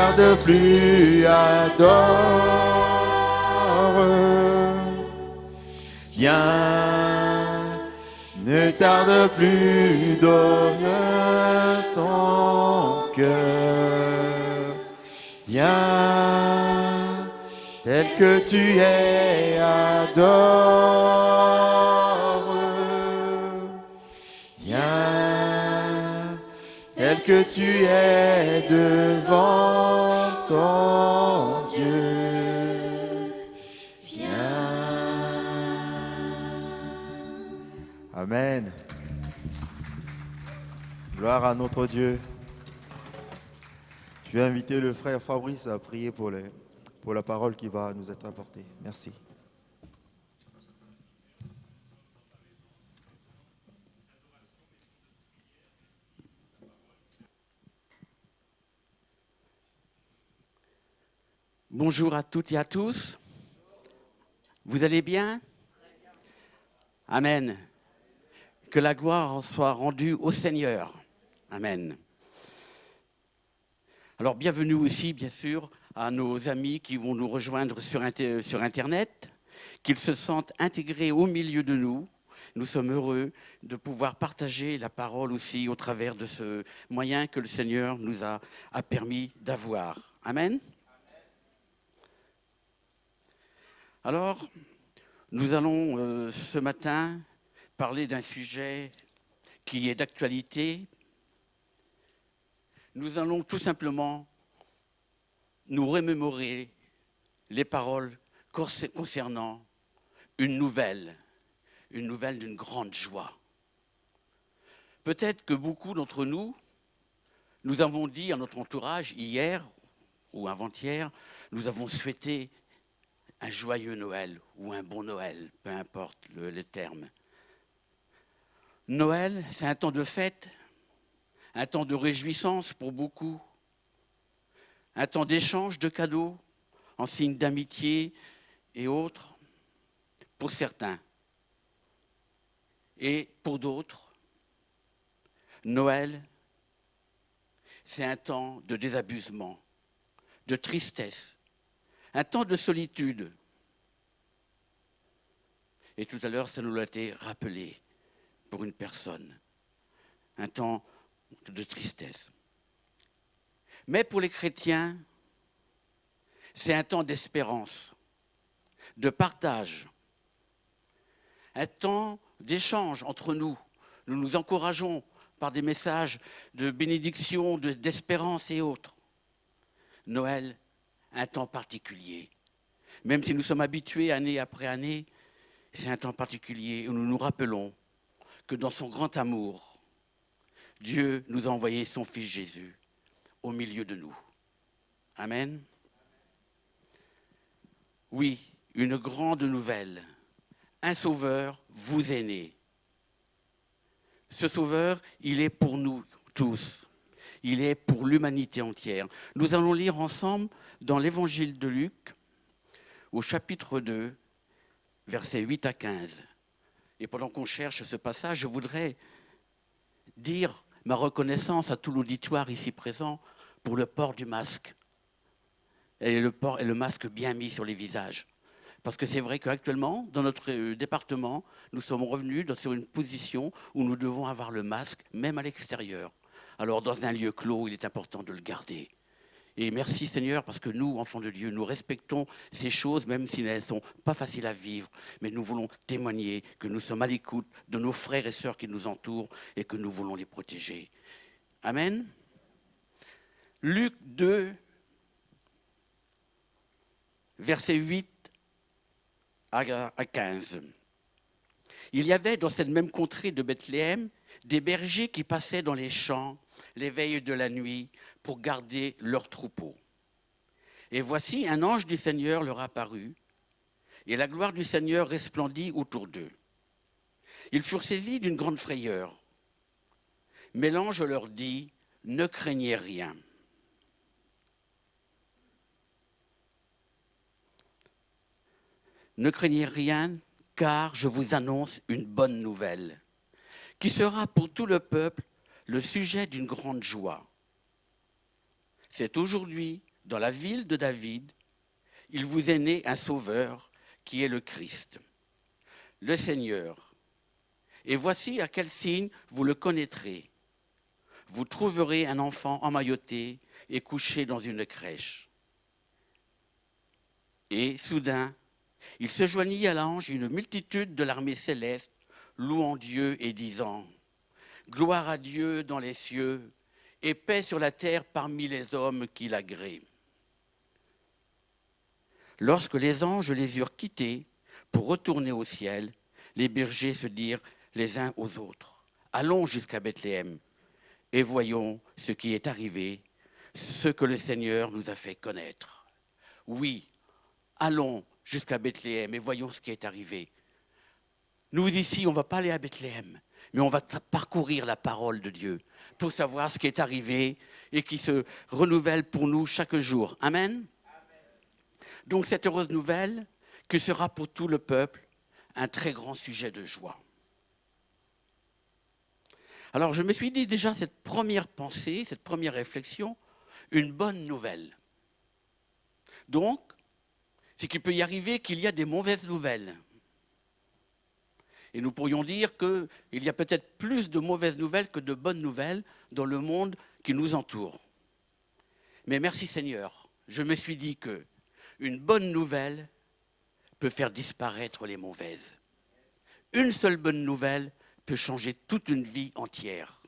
tarde plus, adore. Viens, ne tarde plus, donne ton cœur. Viens, tel que tu es, adore. Viens, tel que tu es devant ton Dieu. Viens. Amen. Gloire à notre Dieu. Je vais inviter le frère Fabrice à prier pour la parole qui va nous être apportée. Merci. Bonjour à toutes et à tous. Vous allez bien? Amen. Que la gloire en soit rendue au Seigneur. Amen. Alors bienvenue aussi, bien sûr, à nos amis qui vont nous rejoindre sur Internet, qu'ils se sentent intégrés au milieu de nous. Nous sommes heureux de pouvoir partager la parole aussi au travers de ce moyen que le Seigneur nous a permis d'avoir. Amen. Alors, nous allons ce matin parler d'un sujet qui est d'actualité. Nous allons tout simplement nous remémorer les paroles concernant une nouvelle d'une grande joie. Peut-être que beaucoup d'entre nous, nous avons dit à notre entourage hier ou avant-hier, nous avons souhaité un joyeux Noël ou un bon Noël, peu importe le terme. Noël, c'est un temps de fête, un temps de réjouissance pour beaucoup, un temps d'échange de cadeaux en signe d'amitié et autres, pour certains. Et pour d'autres, Noël, c'est un temps de désabusement, de tristesse, un temps de solitude. Et tout à l'heure, ça nous l'a été rappelé pour une personne. Un temps de tristesse. Mais pour les chrétiens, c'est un temps d'espérance, de partage, un temps d'échange entre nous. Nous nous encourageons par des messages de bénédiction, d'espérance et autres. Noël, un temps particulier. Même si nous sommes habitués année après année, c'est un temps particulier où nous nous rappelons que dans son grand amour, Dieu nous a envoyé son Fils Jésus au milieu de nous. Amen. Oui, une grande nouvelle. Un sauveur vous est né. Ce sauveur, il est pour nous tous. Il est pour l'humanité entière. Nous allons lire ensemble dans l'évangile de Luc, au chapitre 2, versets 8 à 15. Et pendant qu'on cherche ce passage, je voudrais dire ma reconnaissance à tout l'auditoire ici présent pour le port du masque. Et le masque bien mis sur les visages. Parce que c'est vrai qu'actuellement, dans notre département, nous sommes revenus sur une position où nous devons avoir le masque, même à l'extérieur. Alors, dans un lieu clos, il est important de le garder. Et merci Seigneur, parce que nous, enfants de Dieu, nous respectons ces choses, même si elles ne sont pas faciles à vivre. Mais nous voulons témoigner que nous sommes à l'écoute de nos frères et sœurs qui nous entourent et que nous voulons les protéger. Amen. Luc 2, versets 8 à 15. Il y avait dans cette même contrée de Bethléem des bergers qui passaient dans les champs les veilles de la nuit pour garder leurs troupeaux. Et voici, un ange du Seigneur leur apparut, et la gloire du Seigneur resplendit autour d'eux. Ils furent saisis d'une grande frayeur. Mais l'ange leur dit, « Ne craignez rien. » Ne craignez rien, car je vous annonce une bonne nouvelle, qui sera pour tout le peuple le sujet d'une grande joie. C'est aujourd'hui, dans la ville de David, il vous est né un sauveur qui est le Christ, le Seigneur. Et voici à quel signe vous le connaîtrez. Vous trouverez un enfant emmailloté et couché dans une crèche. Et soudain, il se joignit à l'ange une multitude de l'armée céleste, louant Dieu et disant « Gloire à Dieu dans les cieux et paix sur la terre parmi les hommes qui l'agréent. » Lorsque les anges les eurent quittés pour retourner au ciel, les bergers se dirent les uns aux autres « Allons jusqu'à Bethléem et voyons ce qui est arrivé, ce que le Seigneur nous a fait connaître. » Oui, allons jusqu'à Bethléem et voyons ce qui est arrivé. Nous ici, on ne va pas aller à Bethléem, mais on va parcourir la parole de Dieu pour savoir ce qui est arrivé et qui se renouvelle pour nous chaque jour. Amen. Donc cette heureuse nouvelle, que sera pour tout le peuple un très grand sujet de joie. Alors je me suis dit déjà cette première pensée, cette première réflexion, une bonne nouvelle. Donc, c'est qu'il peut y arriver qu'il y a des mauvaises nouvelles. Et nous pourrions dire qu'il y a peut-être plus de mauvaises nouvelles que de bonnes nouvelles dans le monde qui nous entoure. Mais merci Seigneur, je me suis dit qu'une bonne nouvelle peut faire disparaître les mauvaises. Une seule bonne nouvelle peut changer toute une vie entière.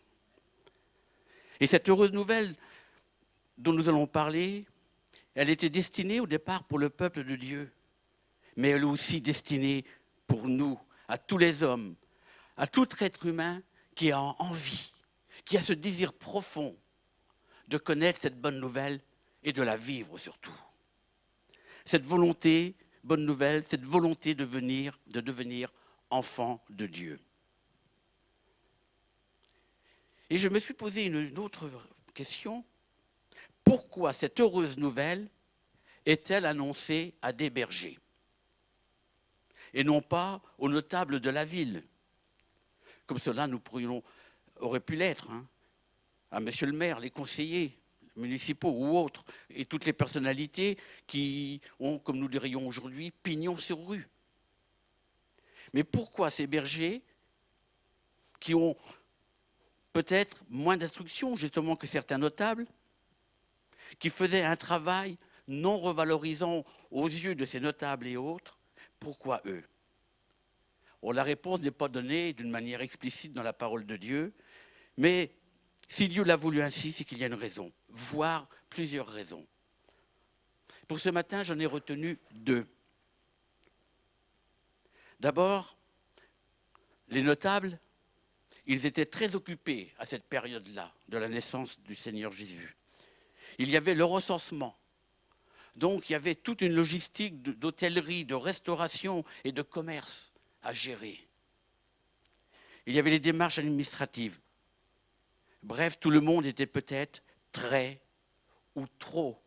Et cette heureuse nouvelle dont nous allons parler, elle était destinée au départ pour le peuple de Dieu, mais elle est aussi destinée pour nous, à tous les hommes, à tout être humain qui a envie, qui a ce désir profond de connaître cette bonne nouvelle et de la vivre surtout. Cette volonté, bonne nouvelle, cette volonté de devenir enfant de Dieu. Et je me suis posé une autre question. Pourquoi cette heureuse nouvelle est-elle annoncée à des bergers et non pas aux notables de la ville, comme cela aurait pu l'être, à monsieur le maire, les conseillers municipaux ou autres, et toutes les personnalités qui ont, comme nous dirions aujourd'hui, pignon sur rue. Mais pourquoi ces bergers qui ont peut-être moins d'instruction justement que certains notables, qui faisaient un travail non revalorisant aux yeux de ces notables et autres, pourquoi eux? La réponse n'est pas donnée d'une manière explicite dans la parole de Dieu, mais si Dieu l'a voulu ainsi, c'est qu'il y a une raison, voire plusieurs raisons. Pour ce matin, j'en ai retenu deux. D'abord, les notables, ils étaient très occupés à cette période-là de la naissance du Seigneur Jésus. Il y avait le recensement. Donc, il y avait toute une logistique d'hôtellerie, de restauration et de commerce à gérer. Il y avait les démarches administratives. Bref, tout le monde était peut-être très ou trop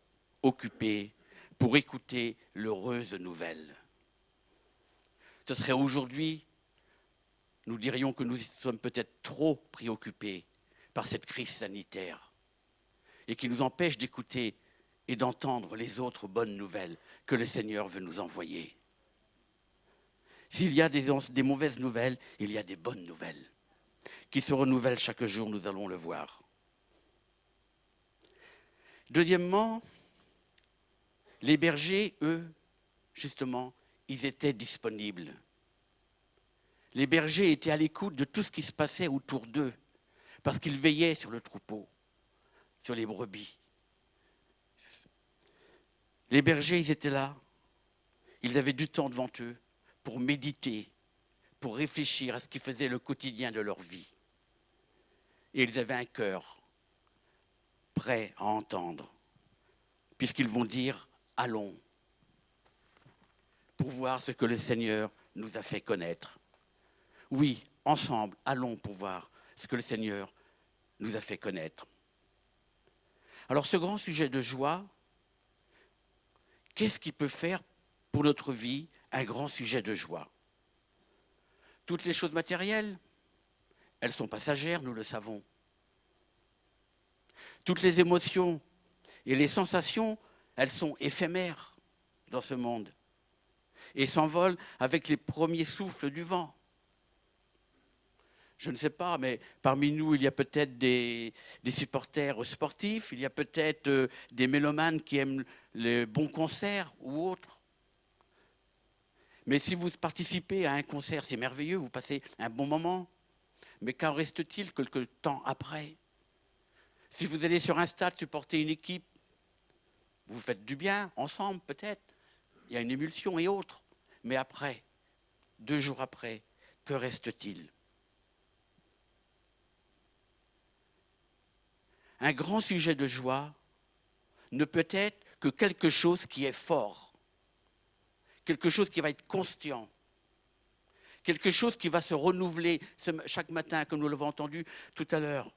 occupé pour écouter l'heureuse nouvelle. Ce serait aujourd'hui, nous dirions que nous sommes peut-être trop préoccupés par cette crise sanitaire et qui nous empêche d'écouter et d'entendre les autres bonnes nouvelles que le Seigneur veut nous envoyer. S'il y a des mauvaises nouvelles, il y a des bonnes nouvelles qui se renouvellent chaque jour, nous allons le voir. Deuxièmement, les bergers, eux, justement, ils étaient disponibles. Les bergers étaient à l'écoute de tout ce qui se passait autour d'eux, parce qu'ils veillaient sur le troupeau, sur les brebis. Les bergers, ils étaient là. Ils avaient du temps devant eux pour méditer, pour réfléchir à ce qui faisait le quotidien de leur vie. Et ils avaient un cœur prêt à entendre, puisqu'ils vont dire « Allons » pour voir ce que le Seigneur nous a fait connaître. Oui, ensemble, allons pour voir ce que le Seigneur nous a fait connaître. Alors ce grand sujet de joie, qu'est-ce qui peut faire pour notre vie un grand sujet de joie? Toutes les choses matérielles, elles sont passagères, nous le savons. Toutes les émotions et les sensations, elles sont éphémères dans ce monde et s'envolent avec les premiers souffles du vent. Je ne sais pas, mais parmi nous, il y a peut-être des supporters sportifs, il y a peut-être des mélomanes qui aiment les bons concerts ou autres. Mais si vous participez à un concert, c'est merveilleux, vous passez un bon moment. Mais qu'en reste-t-il quelque temps après? Si vous allez sur un stade supporter une équipe, vous faites du bien, ensemble peut-être. Il y a une émulsion et autres. Mais après, 2 jours après, que reste-t-il? Un grand sujet de joie ne peut être que quelque chose qui est fort, quelque chose qui va être constant, quelque chose qui va se renouveler chaque matin, comme nous l'avons entendu tout à l'heure.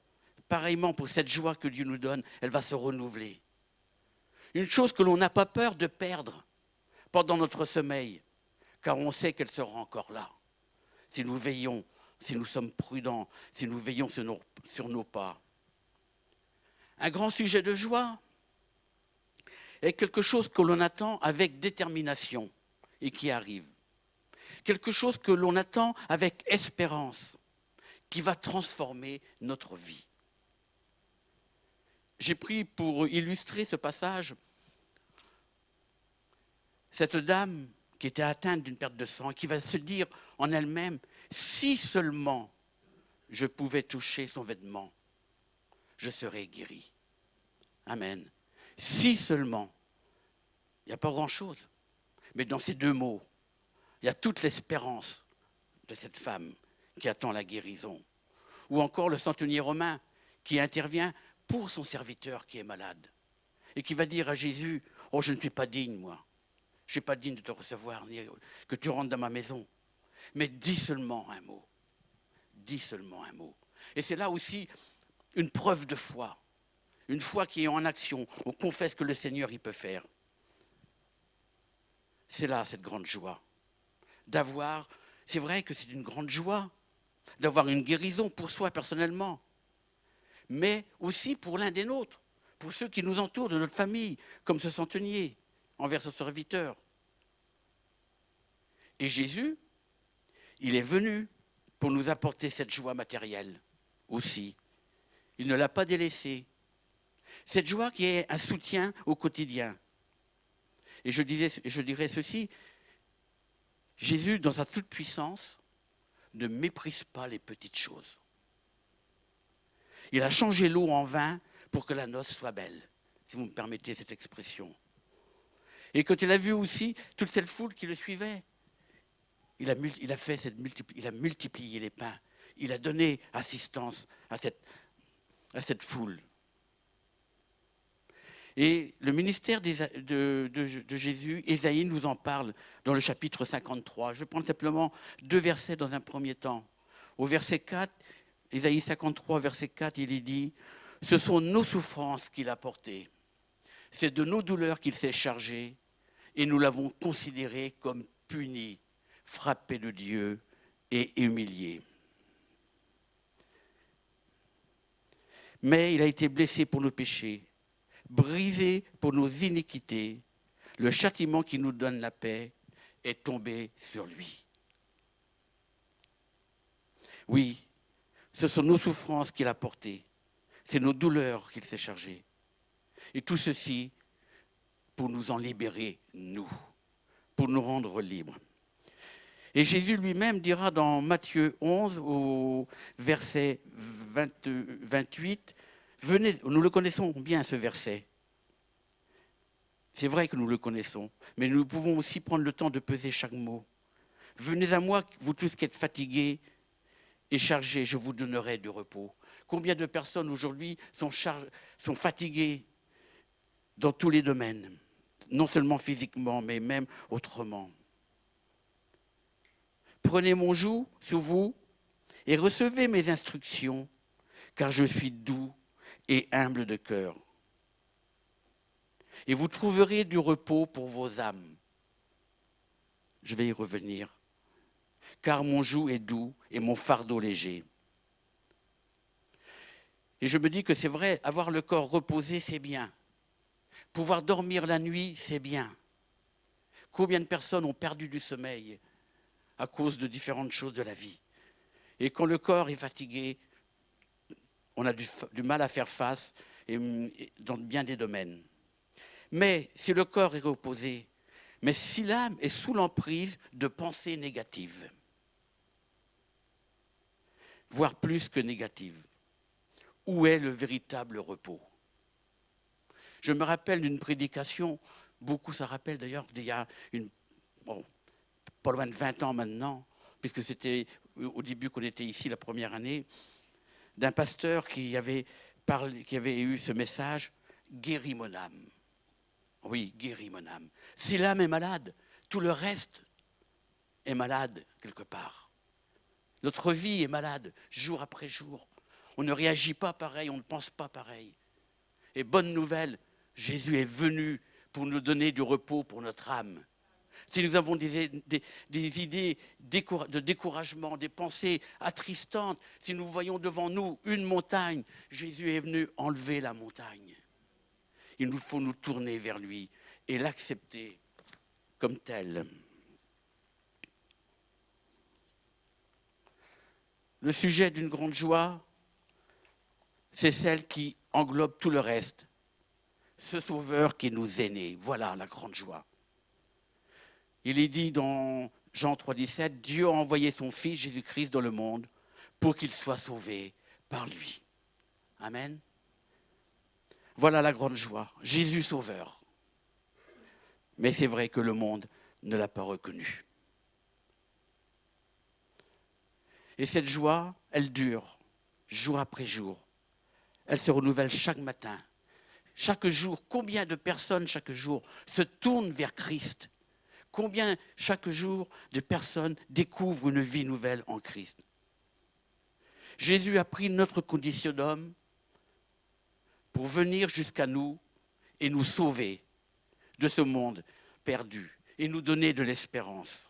Pareillement, pour cette joie que Dieu nous donne, elle va se renouveler. Une chose que l'on n'a pas peur de perdre pendant notre sommeil, car on sait qu'elle sera encore là. Si nous veillons, si nous sommes prudents, si nous veillons sur nos pas. Un grand sujet de joie est quelque chose que l'on attend avec détermination et qui arrive. Quelque chose que l'on attend avec espérance, qui va transformer notre vie. J'ai pris pour illustrer ce passage cette dame qui était atteinte d'une perte de sang et qui va se dire en elle-même, si seulement je pouvais toucher son vêtement, je serais guéri. Amen. Si seulement. Il n'y a pas grand-chose. Mais dans ces 2 mots, il y a toute l'espérance de cette femme qui attend la guérison. Ou encore le centenier romain qui intervient pour son serviteur qui est malade. Et qui va dire à Jésus, oh, je ne suis pas digne, moi. Je ne suis pas digne de te recevoir, ni que tu rentres dans ma maison. Mais dis seulement un mot. Dis seulement un mot. Et c'est là aussi une preuve de foi. Une foi qui est en action. On confesse que le Seigneur, il peut faire. C'est là cette grande joie. D'avoir, c'est vrai que c'est une grande joie, d'avoir une guérison pour soi personnellement, mais aussi pour l'un des nôtres, pour ceux qui nous entourent de notre famille, comme ce centenier envers son serviteur. Et Jésus, il est venu pour nous apporter cette joie matérielle aussi. Il ne l'a pas délaissée. Cette joie qui est un soutien au quotidien. Et je dirais ceci, Jésus, dans sa toute-puissance, ne méprise pas les petites choses. Il a changé l'eau en vin pour que la noce soit belle, si vous me permettez cette expression. Et quand il a vu aussi toute cette foule qui le suivait, il a multiplié les pains. Il a donné assistance à cette foule. Et le ministère de Jésus, Ésaïe nous en parle dans le chapitre 53. Je vais prendre simplement 2 versets dans un premier temps. Au verset 4, Ésaïe 53, verset 4, il est dit « Ce sont nos souffrances qu'il a portées. C'est de nos douleurs qu'il s'est chargé et nous l'avons considéré comme puni, frappé de Dieu et humilié. Mais il a été blessé pour nos péchés, brisé pour nos iniquités. Le châtiment qui nous donne la paix est tombé sur lui. » Oui, ce sont nos souffrances qu'il a portées. C'est nos douleurs qu'il s'est chargé. Et tout ceci pour nous en libérer, nous, pour nous rendre libres. Et Jésus lui-même dira dans Matthieu 11, au verset 28, venez, nous le connaissons bien ce verset. C'est vrai que nous le connaissons, mais nous pouvons aussi prendre le temps de peser chaque mot. Venez à moi, vous tous qui êtes fatigués et chargés, je vous donnerai du repos. Combien de personnes aujourd'hui sont fatiguées dans tous les domaines, non seulement physiquement, mais même autrement. Prenez mon joug sur vous et recevez mes instructions, car je suis doux et humble de cœur. Et vous trouverez du repos pour vos âmes. Je vais y revenir. Car mon joug est doux et mon fardeau léger. Et je me dis que c'est vrai, avoir le corps reposé, c'est bien. Pouvoir dormir la nuit, c'est bien. Combien de personnes ont perdu du sommeil à cause de différentes choses de la vie? Et quand le corps est fatigué, on a du mal à faire face dans bien des domaines. Mais si le corps est reposé, mais si l'âme est sous l'emprise de pensées négatives, voire plus que négatives, où est le véritable repos? Je me rappelle d'une prédication, beaucoup ça rappelle d'ailleurs d'il y a pas loin de 20 ans maintenant, puisque c'était au début qu'on était ici la première année, d'un pasteur qui avait eu ce message, « Guéris mon âme ». Oui, guéris mon âme. Si l'âme est malade, tout le reste est malade quelque part. Notre vie est malade jour après jour. On ne réagit pas pareil, on ne pense pas pareil. Et bonne nouvelle, Jésus est venu pour nous donner du repos pour notre âme. Si nous avons des idées de découragement, des pensées attristantes, si nous voyons devant nous une montagne, Jésus est venu enlever la montagne. Il nous faut nous tourner vers lui et l'accepter comme tel. Le sujet d'une grande joie, c'est celle qui englobe tout le reste. Ce Sauveur qui nous est né, voilà la grande joie. Il est dit dans Jean 3,17, Dieu a envoyé son Fils Jésus-Christ dans le monde pour qu'il soit sauvé par lui. Amen. Voilà la grande joie, Jésus Sauveur. Mais c'est vrai que le monde ne l'a pas reconnu. Et cette joie, elle dure, jour après jour. Elle se renouvelle chaque matin. Chaque jour, combien de personnes chaque jour se tournent vers Christ? Combien chaque jour de personnes découvrent une vie nouvelle en Christ? Jésus a pris notre condition d'homme pour venir jusqu'à nous et nous sauver de ce monde perdu et nous donner de l'espérance.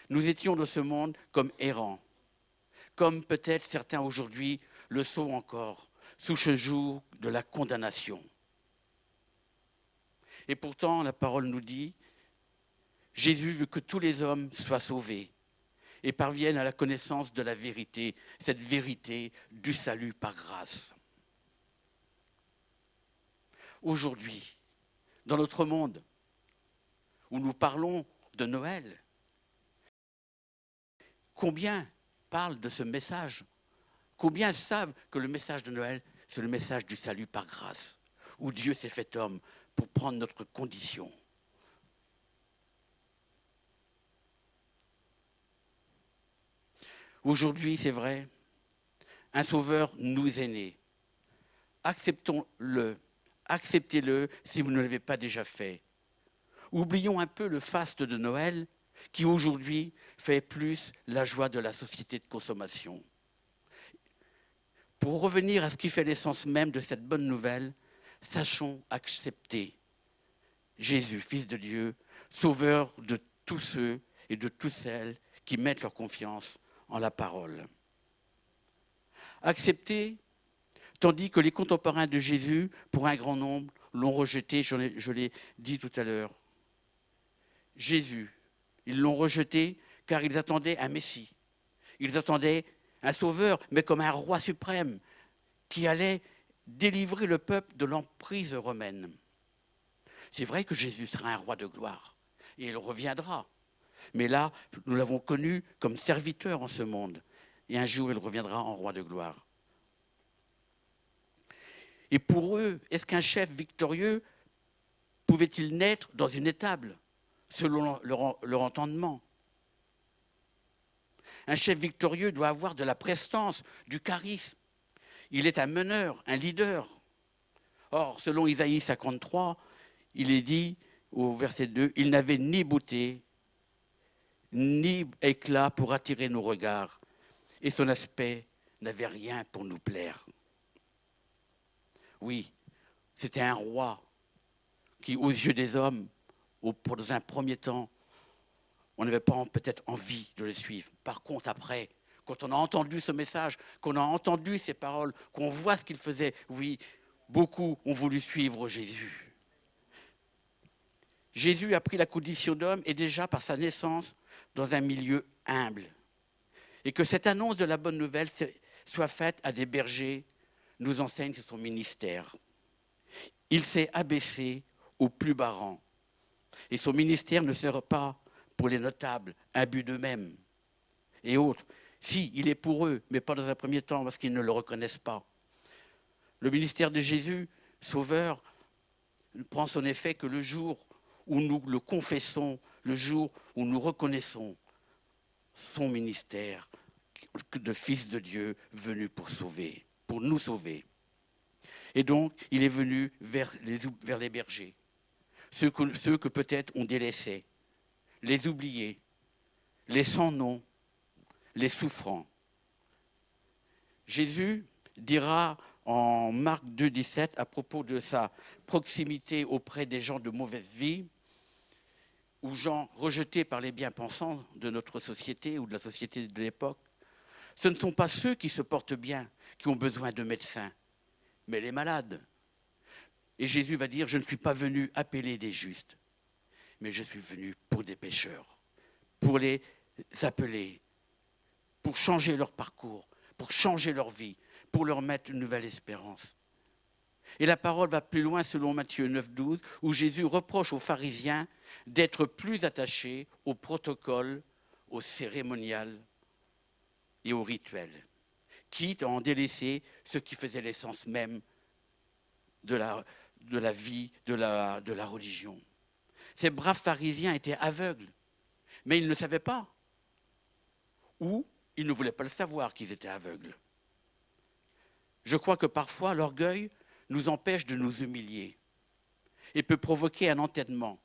Nous étions dans ce monde comme errants, comme peut-être certains aujourd'hui le sont encore, sous ce joug de la condamnation. Et pourtant, la parole nous dit, Jésus veut que tous les hommes soient sauvés et parviennent à la connaissance de la vérité, cette vérité du salut par grâce. Aujourd'hui, dans notre monde, où nous parlons de Noël, combien parlent de ce message? Combien savent que le message de Noël, c'est le message du salut par grâce, où Dieu s'est fait homme pour prendre notre condition? Aujourd'hui, c'est vrai, un sauveur nous est né. Acceptons-le, acceptez-le si vous ne l'avez pas déjà fait. Oublions un peu le faste de Noël qui aujourd'hui fait plus la joie de la société de consommation. Pour revenir à ce qui fait l'essence même de cette bonne nouvelle, sachons accepter Jésus, Fils de Dieu, sauveur de tous ceux et de toutes celles qui mettent leur confiance en la parole. Accepter, tandis que les contemporains de Jésus, pour un grand nombre, l'ont rejeté, je l'ai dit tout à l'heure. Jésus, ils l'ont rejeté car ils attendaient un Messie. Ils attendaient un sauveur, mais comme un roi suprême qui allait délivrer le peuple de l'emprise romaine. C'est vrai que Jésus sera un roi de gloire et il reviendra. Mais là, nous l'avons connu comme serviteur en ce monde. Et un jour, il reviendra en roi de gloire. Et pour eux, est-ce qu'un chef victorieux pouvait-il naître dans une étable, selon leur entendement? Un chef victorieux doit avoir de la prestance, du charisme. Il est un meneur, un leader. Or, selon Isaïe 53, il est dit au verset 2, « Il n'avait ni beauté, ni éclat pour attirer nos regards, et son aspect n'avait rien pour nous plaire. » Oui, c'était un roi qui, aux yeux des hommes, dans un premier temps, on n'avait pas peut-être envie de le suivre. Par contre, après, quand on a entendu ce message, qu'on a entendu ces paroles, qu'on voit ce qu'il faisait, oui, beaucoup ont voulu suivre Jésus. Jésus a pris la condition d'homme et déjà par sa naissance dans un milieu humble. Et que cette annonce de la bonne nouvelle soit faite à des bergers nous enseigne son ministère. Il s'est abaissé au plus bas rang. Et son ministère ne sera pas pour les notables, imbus d'eux-mêmes et autres. Si, il est pour eux, mais pas dans un premier temps parce qu'ils ne le reconnaissent pas. Le ministère de Jésus, Sauveur, ne prend son effet que le jour où nous le confessons, le jour où nous reconnaissons son ministère de Fils de Dieu venu pour sauver, pour nous sauver. Et donc, il est venu vers les bergers, ceux que peut-être on délaissait, les oubliés, les sans nom, les souffrants. Jésus dira en Marc 2, 17, à propos de sa proximité auprès des gens de mauvaise vie, ou gens rejetés par les bien-pensants de notre société ou de la société de l'époque, ce ne sont pas ceux qui se portent bien qui ont besoin de médecins, mais les malades. Et Jésus va dire, je ne suis pas venu appeler des justes, mais je suis venu pour des pécheurs, pour les appeler, pour changer leur parcours, pour changer leur vie, pour leur mettre une nouvelle espérance. Et la parole va plus loin selon Matthieu 9, 12, où Jésus reproche aux pharisiens d'être plus attachés au protocole, au cérémonial et au rituel, quitte à en délaisser ce qui faisait l'essence même de la vie, de la religion. Ces braves pharisiens étaient aveugles, mais ils ne savaient pas, ou ils ne voulaient pas le savoir qu'ils étaient aveugles. Je crois que parfois l'orgueil nous empêche de nous humilier et peut provoquer un entêtement,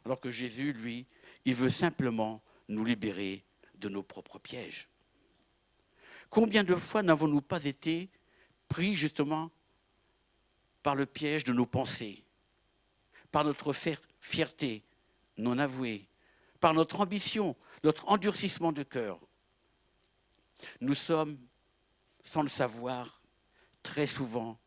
alors que Jésus, lui, il veut simplement nous libérer de nos propres pièges. Combien de fois n'avons-nous pas été pris justement par le piège de nos pensées, par notre fierté non avouée, par notre ambition, notre endurcissement de cœur. Nous sommes, sans le savoir, très souvent,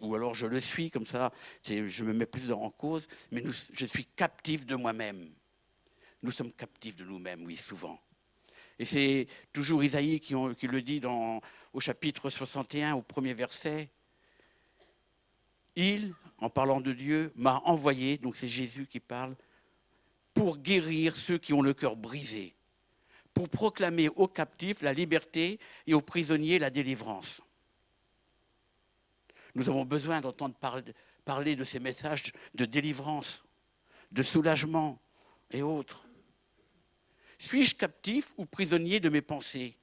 ou alors je le suis comme ça, je me mets plus en cause, mais je suis captif de moi-même. Nous sommes captifs de nous-mêmes, oui, souvent. Et c'est toujours Isaïe qui le dit au chapitre 61, au premier verset. Il, en parlant de Dieu, m'a envoyé, donc c'est Jésus qui parle, pour guérir ceux qui ont le cœur brisé, pour proclamer aux captifs la liberté et aux prisonniers la délivrance. Nous avons besoin d'entendre parler de ces messages de délivrance, de soulagement et autres. Suis-je captif ou prisonnier de mes pensées,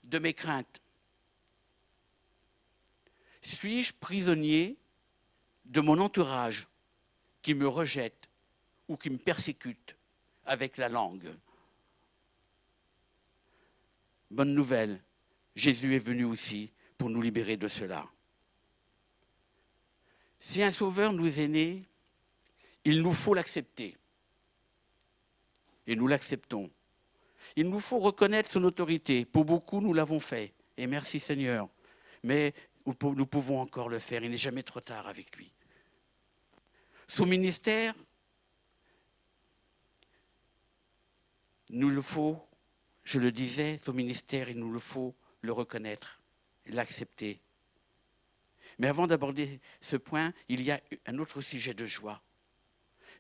de mes craintes? Suis-je prisonnier de mon entourage qui me rejette ou qui me persécute avec la langue? Bonne nouvelle, Jésus est venu aussi pour nous libérer de cela. Si un sauveur nous est né, il nous faut l'accepter. Et nous l'acceptons. Il nous faut reconnaître son autorité. Pour beaucoup, nous l'avons fait. Et merci Seigneur. Mais nous pouvons encore le faire. Il n'est jamais trop tard avec lui. Son ministère, nous le faut, je le disais, son ministère, il nous le faut le reconnaître, l'accepter. Mais avant d'aborder ce point, il y a un autre sujet de joie.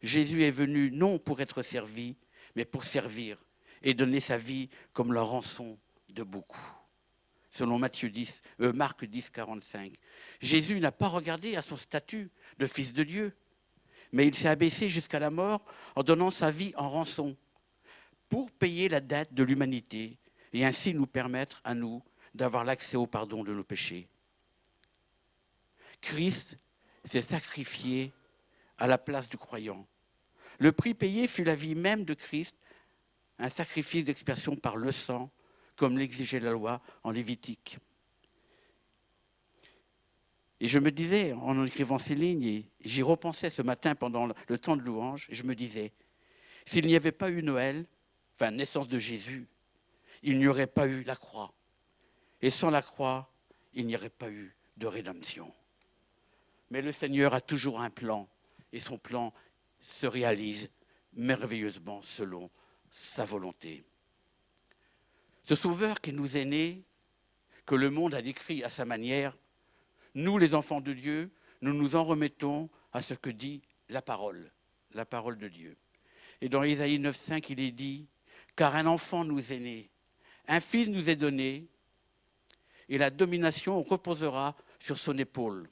Jésus est venu non pour être servi, mais pour servir et donner sa vie comme la rançon de beaucoup. Selon Marc 10, 45. Jésus n'a pas regardé à son statut de fils de Dieu, mais il s'est abaissé jusqu'à la mort en donnant sa vie en rançon pour payer la dette de l'humanité et ainsi nous permettre à nous d'avoir l'accès au pardon de nos péchés. Christ s'est sacrifié à la place du croyant. Le prix payé fut la vie même de Christ, un sacrifice d'expiation par le sang, comme l'exigeait la loi en Lévitique. Et je me disais, en écrivant ces lignes, et j'y repensais ce matin pendant le temps de louange, et je me disais, s'il n'y avait pas eu Noël, enfin naissance de Jésus, il n'y aurait pas eu la croix. Et sans la croix, il n'y aurait pas eu de rédemption. Mais le Seigneur a toujours un plan, et son plan se réalise merveilleusement selon sa volonté. Ce Sauveur qui nous est né, que le monde a décrit à sa manière, nous les enfants de Dieu, nous nous en remettons à ce que dit la parole de Dieu. Et dans Ésaïe 9,5, il est dit « Car un enfant nous est né, un fils nous est donné, et la domination reposera sur son épaule.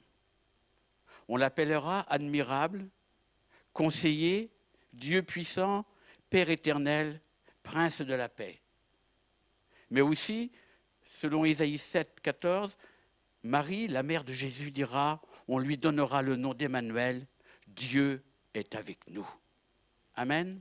On l'appellera admirable, conseiller, Dieu puissant, Père éternel, Prince de la paix. » Mais aussi, selon Ésaïe 7,14, Marie, la mère de Jésus, dira « On lui donnera le nom d'Emmanuel, Dieu est avec nous. » Amen.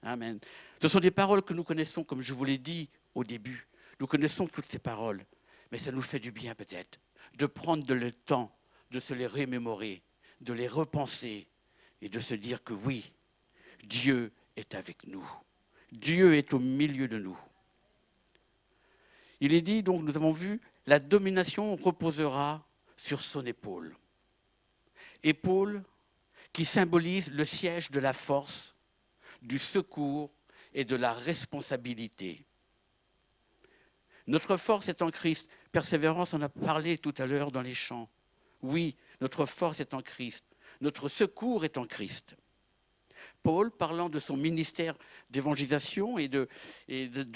Amen. Ce sont des paroles que nous connaissons, comme je vous l'ai dit au début. Nous connaissons toutes ces paroles, mais ça nous fait du bien peut-être de prendre le temps de se les remémorer, de les repenser et de se dire que oui, Dieu est avec nous. Dieu est au milieu de nous. Il est dit, donc, nous avons vu, la domination reposera sur son épaule. Épaule qui symbolise le siège de la force, du secours et de la responsabilité. Notre force est en Christ. Persévérance, on a parlé tout à l'heure dans les chants. Oui, notre force est en Christ. Notre secours est en Christ. Paul, parlant de son ministère d'évangélisation et de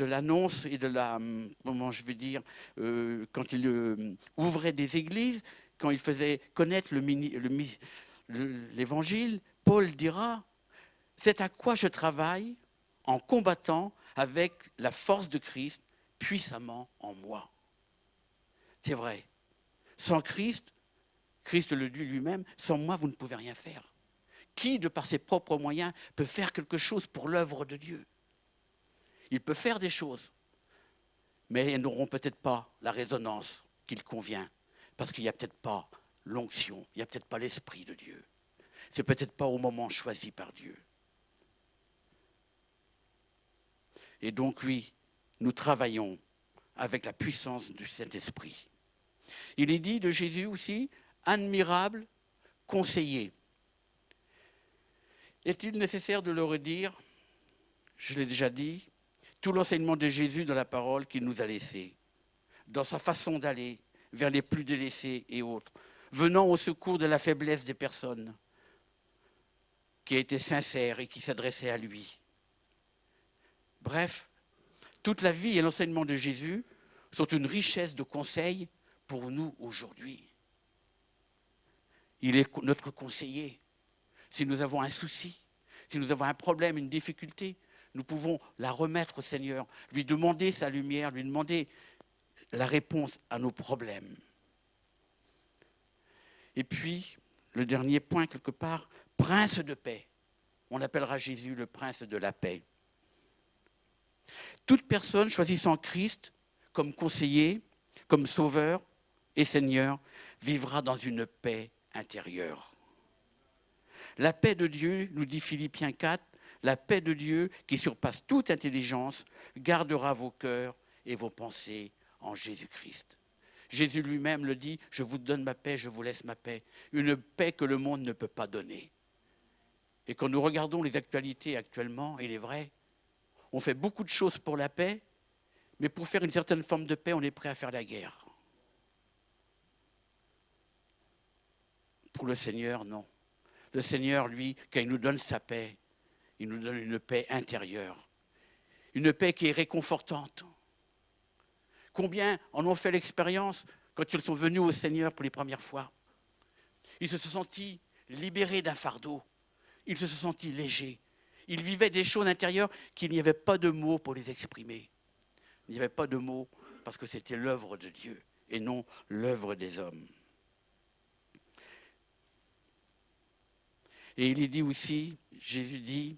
l'annonce et de la, comment je vais dire, quand il ouvrait des églises, quand il faisait connaître l'évangile, Paul dira « C'est à quoi je travaille en combattant avec la force de Christ puissamment en moi. » C'est vrai. Sans Christ, Christ le dit lui-même, sans moi, vous ne pouvez rien faire. Qui, de par ses propres moyens, peut faire quelque chose pour l'œuvre de Dieu? Il peut faire des choses, mais elles n'auront peut-être pas la résonance qu'il convient, parce qu'il n'y a peut-être pas l'onction, il n'y a peut-être pas l'Esprit de Dieu. C'est peut-être pas au moment choisi par Dieu. Et donc, oui, nous travaillons avec la puissance du Saint-Esprit. Il est dit de Jésus aussi, admirable conseiller. Est-il nécessaire de le redire? Je l'ai déjà dit, tout l'enseignement de Jésus dans la parole qu'il nous a laissée, dans sa façon d'aller vers les plus délaissés et autres, venant au secours de la faiblesse des personnes, qui a été sincère et qui s'adressait à lui. Bref, toute la vie et l'enseignement de Jésus sont une richesse de conseils pour nous aujourd'hui. Il est notre conseiller. Si nous avons un souci, si nous avons un problème, une difficulté, nous pouvons la remettre au Seigneur, lui demander sa lumière, lui demander la réponse à nos problèmes. Et puis, le dernier point, quelque part, prince de paix. On appellera Jésus le prince de la paix. Toute personne choisissant Christ comme conseiller, comme sauveur et Seigneur, vivra dans une paix intérieure. La paix de Dieu, nous dit Philippiens 4, la paix de Dieu qui surpasse toute intelligence, gardera vos cœurs et vos pensées en Jésus-Christ. Jésus lui-même le dit, je vous donne ma paix, je vous laisse ma paix. Une paix que le monde ne peut pas donner. Et quand nous regardons les actualités actuellement, il est vrai, on fait beaucoup de choses pour la paix, mais pour faire une certaine forme de paix, on est prêt à faire la guerre. Pour le Seigneur, non. Le Seigneur, lui, quand il nous donne sa paix, il nous donne une paix intérieure. Une paix qui est réconfortante. Combien en ont fait l'expérience quand ils sont venus au Seigneur pour les premières fois? Ils se sont sentis libérés d'un fardeau. Ils se sont sentis légers. Ils vivaient des choses intérieures qu'il n'y avait pas de mots pour les exprimer. Il n'y avait pas de mots parce que c'était l'œuvre de Dieu et non l'œuvre des hommes. Et il est dit aussi, Jésus dit,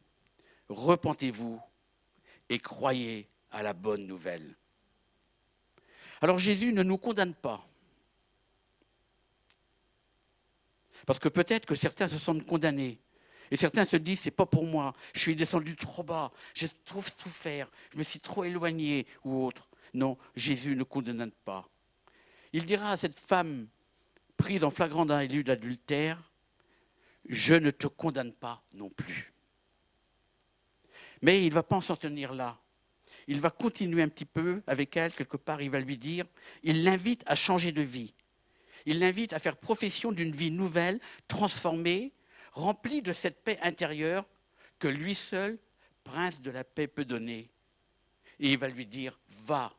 repentez-vous et croyez à la bonne nouvelle. Alors Jésus ne nous condamne pas. Parce que peut-être que certains se sentent condamnés. Et certains se disent, c'est pas pour moi, je suis descendu trop bas, j'ai trop souffert, je me suis trop éloigné ou autre. Non, Jésus ne condamne pas. Il dira à cette femme prise en flagrant délit d'adultère, je ne te condamne pas non plus. Mais il ne va pas en s'en tenir là. Il va continuer un petit peu avec elle, quelque part, il va lui dire, il l'invite à changer de vie. Il l'invite à faire profession d'une vie nouvelle, transformée, remplie de cette paix intérieure que lui seul, prince de la paix, peut donner. Et il va lui dire, va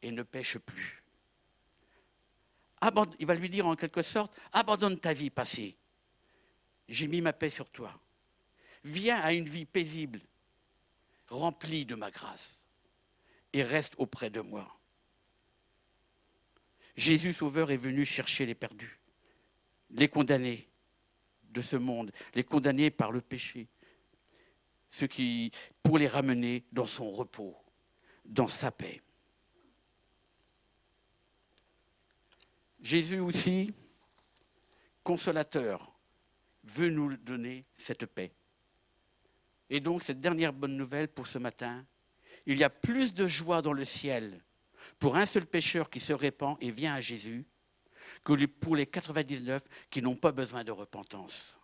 et ne pêche plus. Il va lui dire en quelque sorte, abandonne ta vie passée. J'ai mis ma paix sur toi. Viens à une vie paisible, remplie de ma grâce, et reste auprès de moi. Jésus Sauveur est venu chercher les perdus, les condamnés de ce monde, les condamnés par le péché, pour les ramener dans son repos, dans sa paix. Jésus aussi, consolateur, veut nous donner cette paix. Et donc, cette dernière bonne nouvelle pour ce matin, il y a plus de joie dans le ciel pour un seul pécheur qui se répand et vient à Jésus que pour les 99 qui n'ont pas besoin de repentance.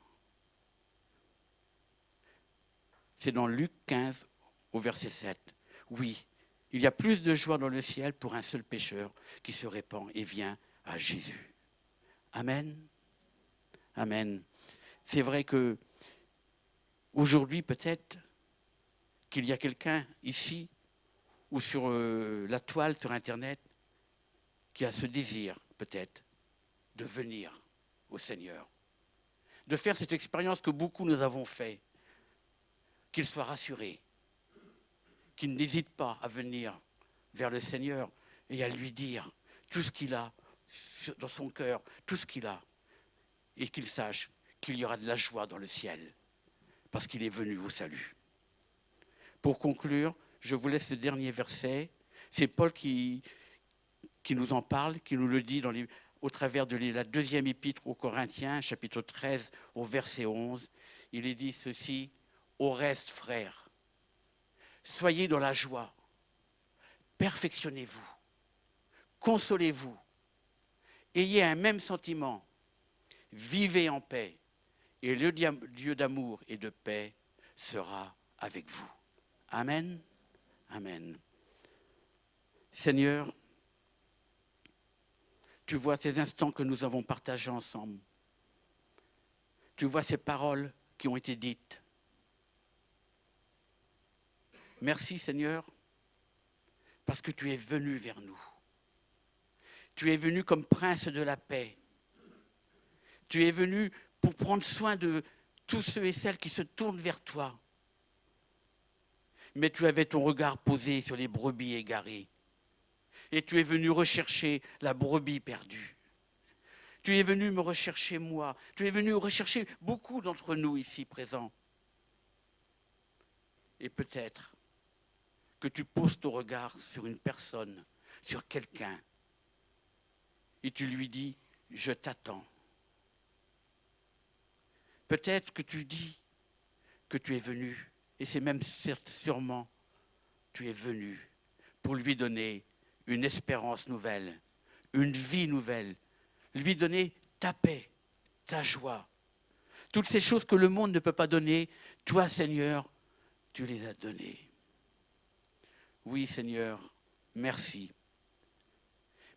C'est dans Luc 15 au verset 7. Oui, il y a plus de joie dans le ciel pour un seul pécheur qui se répand et vient à Jésus. Amen. Amen. C'est vrai que aujourd'hui, peut-être qu'il y a quelqu'un ici ou sur la toile, sur Internet, qui a ce désir, peut-être, de venir au Seigneur, de faire cette expérience que beaucoup nous avons fait, qu'il soit rassuré, qu'il n'hésite pas à venir vers le Seigneur et à lui dire tout ce qu'il a dans son cœur, tout ce qu'il a, et qu'il sache qu'il y aura de la joie dans le ciel, parce qu'il est venu au salut. Pour conclure, je vous laisse ce dernier verset. C'est Paul qui nous en parle, qui nous le dit au travers de la deuxième épître aux Corinthiens, chapitre 13, au verset 11. Il est dit ceci, « Au reste, frères, soyez dans la joie, perfectionnez-vous, consolez-vous, ayez un même sentiment, vivez en paix, et le Dieu d'amour et de paix sera avec vous. » Amen. Amen. Seigneur, tu vois ces instants que nous avons partagés ensemble. Tu vois ces paroles qui ont été dites. Merci Seigneur, parce que tu es venu vers nous. Tu es venu comme prince de la paix. Tu es venu pour prendre soin de tous ceux et celles qui se tournent vers toi. Mais tu avais ton regard posé sur les brebis égarées. Et tu es venu rechercher la brebis perdue. Tu es venu me rechercher moi. Tu es venu rechercher beaucoup d'entre nous ici présents. Et peut-être que tu poses ton regard sur une personne, sur quelqu'un, et tu lui dis, je t'attends. Peut-être que tu dis que tu es venu, et c'est même sûrement, tu es venu pour lui donner une espérance nouvelle, une vie nouvelle, lui donner ta paix, ta joie. Toutes ces choses que le monde ne peut pas donner, toi Seigneur, tu les as données. Oui Seigneur, merci.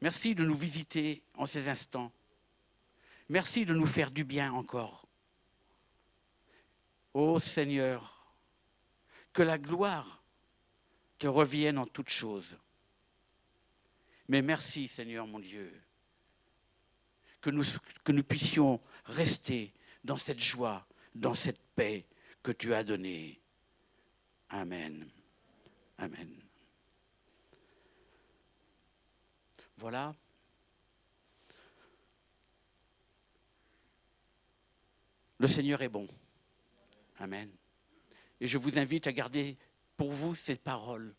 Merci de nous visiter en ces instants. Merci de nous faire du bien encore. Ô Seigneur, que la gloire te revienne en toutes choses. Mais merci Seigneur mon Dieu, que nous puissions rester dans cette joie, dans cette paix que tu as donnée. Amen. Amen. Voilà. Le Seigneur est bon. Amen. Et je vous invite à garder pour vous ces paroles,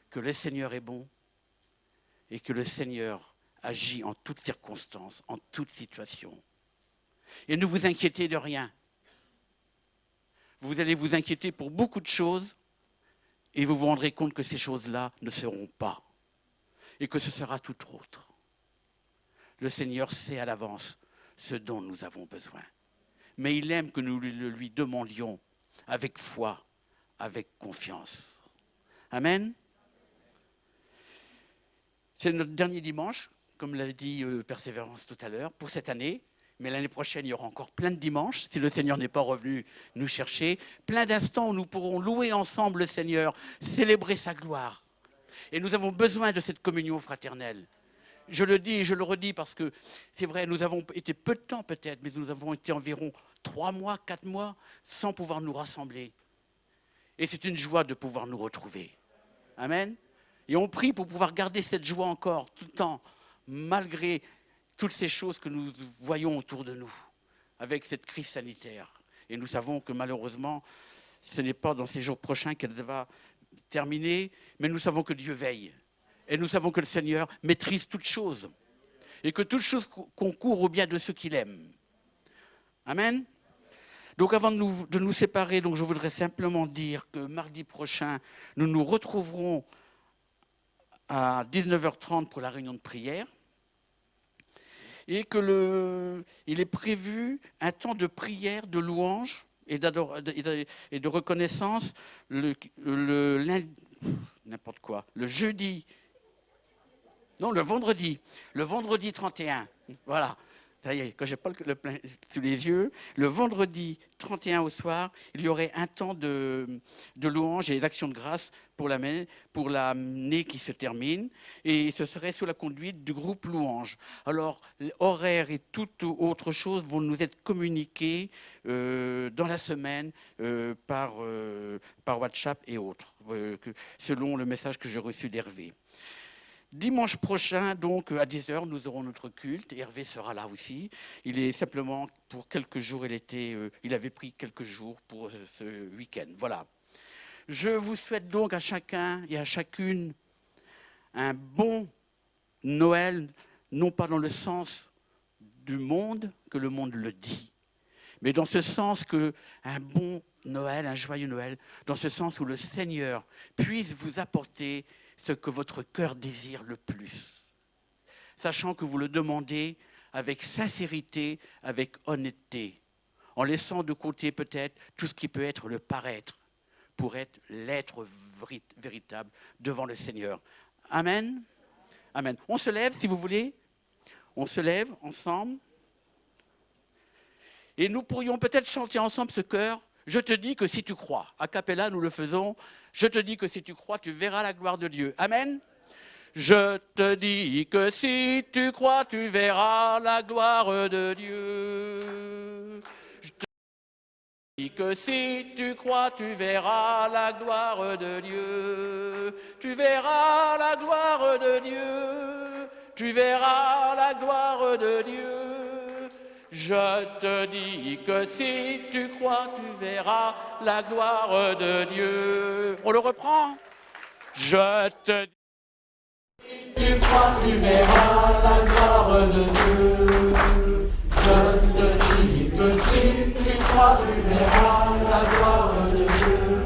que le Seigneur est bon et que le Seigneur agit en toutes circonstances, en toutes situations. Et ne vous inquiétez de rien. Vous allez vous inquiéter pour beaucoup de choses et vous vous rendrez compte que ces choses-là ne seront pas et que ce sera tout autre. Le Seigneur sait à l'avance ce dont nous avons besoin. Mais il aime que nous le lui demandions avec foi, avec confiance. Amen. C'est notre dernier dimanche, comme l'a dit Persévérance tout à l'heure, pour cette année. Mais l'année prochaine, il y aura encore plein de dimanches, si le Seigneur n'est pas revenu nous chercher. Plein d'instants où nous pourrons louer ensemble le Seigneur, célébrer sa gloire. Et nous avons besoin de cette communion fraternelle. Je le dis et je le redis parce que c'est vrai, nous avons été peu de temps peut-être, mais nous avons été environ 3 mois, 4 mois sans pouvoir nous rassembler. Et c'est une joie de pouvoir nous retrouver. Amen. Et on prie pour pouvoir garder cette joie encore tout le temps, malgré toutes ces choses que nous voyons autour de nous, avec cette crise sanitaire. Et nous savons que malheureusement, ce n'est pas dans ces jours prochains qu'elle va terminer, mais nous savons que Dieu veille. Et nous savons que le Seigneur maîtrise toutes choses. Et que toutes choses concourent au bien de ceux qu'il aime. Amen. Donc avant de nous séparer, donc je voudrais simplement dire que mardi prochain, nous nous retrouverons à 19h30 pour la réunion de prière. Et il est prévu un temps de prière, de louange et de reconnaissance le vendredi 31. Voilà. Ça y est, quand je n'ai pas le plein sous les yeux, le vendredi 31 au soir, il y aurait un temps de louange et d'action de grâce pour l'année qui se termine. Et ce serait sous la conduite du groupe Louange. Alors, l'horaire et toute autre chose vont nous être communiqués dans la semaine par WhatsApp et autres, selon le message que j'ai reçu d'Hervé. Dimanche prochain, donc à 10h, nous aurons notre culte. Hervé sera là aussi. Il est simplement pour quelques jours, il avait pris quelques jours pour ce week-end. Voilà. Je vous souhaite donc à chacun et à chacune un bon Noël, non pas dans le sens du monde que le monde le dit, mais dans ce sens qu'un bon Noël, un joyeux Noël, dans ce sens où le Seigneur puisse vous apporter ce que votre cœur désire le plus, sachant que vous le demandez avec sincérité, avec honnêteté, en laissant de côté peut-être tout ce qui peut être le paraître, pour être l'être véritable devant le Seigneur. Amen. Amen. On se lève si vous voulez. On se lève ensemble. Et nous pourrions peut-être chanter ensemble ce chœur. Je te dis que si tu crois. A cappella, nous le faisons. Je te dis que si tu crois, tu verras la gloire de Dieu. Amen. Je te dis que si tu crois, tu verras la gloire de Dieu. Je te dis que si tu crois, tu verras la gloire de Dieu. Tu verras la gloire de Dieu. Tu verras la gloire de Dieu. Je te dis que si tu crois, tu verras la gloire de Dieu. On le reprend. Je te dis que si tu crois, tu verras la gloire de Dieu. Je te dis que si tu crois, tu verras la gloire de Dieu.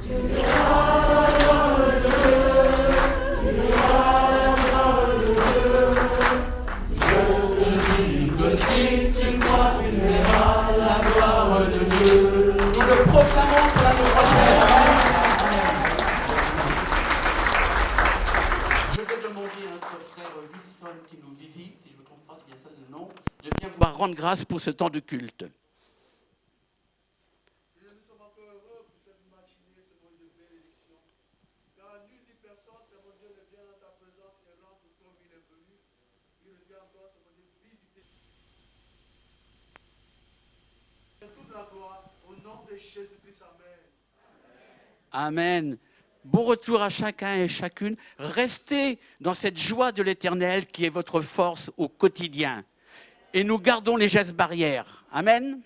Tu verras la gloire de Dieu. Tu verras la gloire de Dieu. Je te dis que si tu crois, tu verras la gloire de Dieu. Nous le proclamons pour l'année prochaine. Je vais demander à notre frère Wilson qui nous visite, si je ne me trompe pas, c'est bien ça le nom, de bien vouloir rendre grâce pour ce temps de culte. Et nous sommes encore heureux pour cette matinée, ce bon Dieu de bénédiction. Car nul dit personne, c'est mon Dieu, ne vient dans ta présence et rentre comme il est venu. Il le dit encore, c'est mon Dieu, visiter. Et toute la gloire au nom de Jésus-Christ, Amen. Amen. Bon retour à chacun et chacune. Restez dans cette joie de l'Éternel qui est votre force au quotidien. Et nous gardons les gestes barrières. Amen.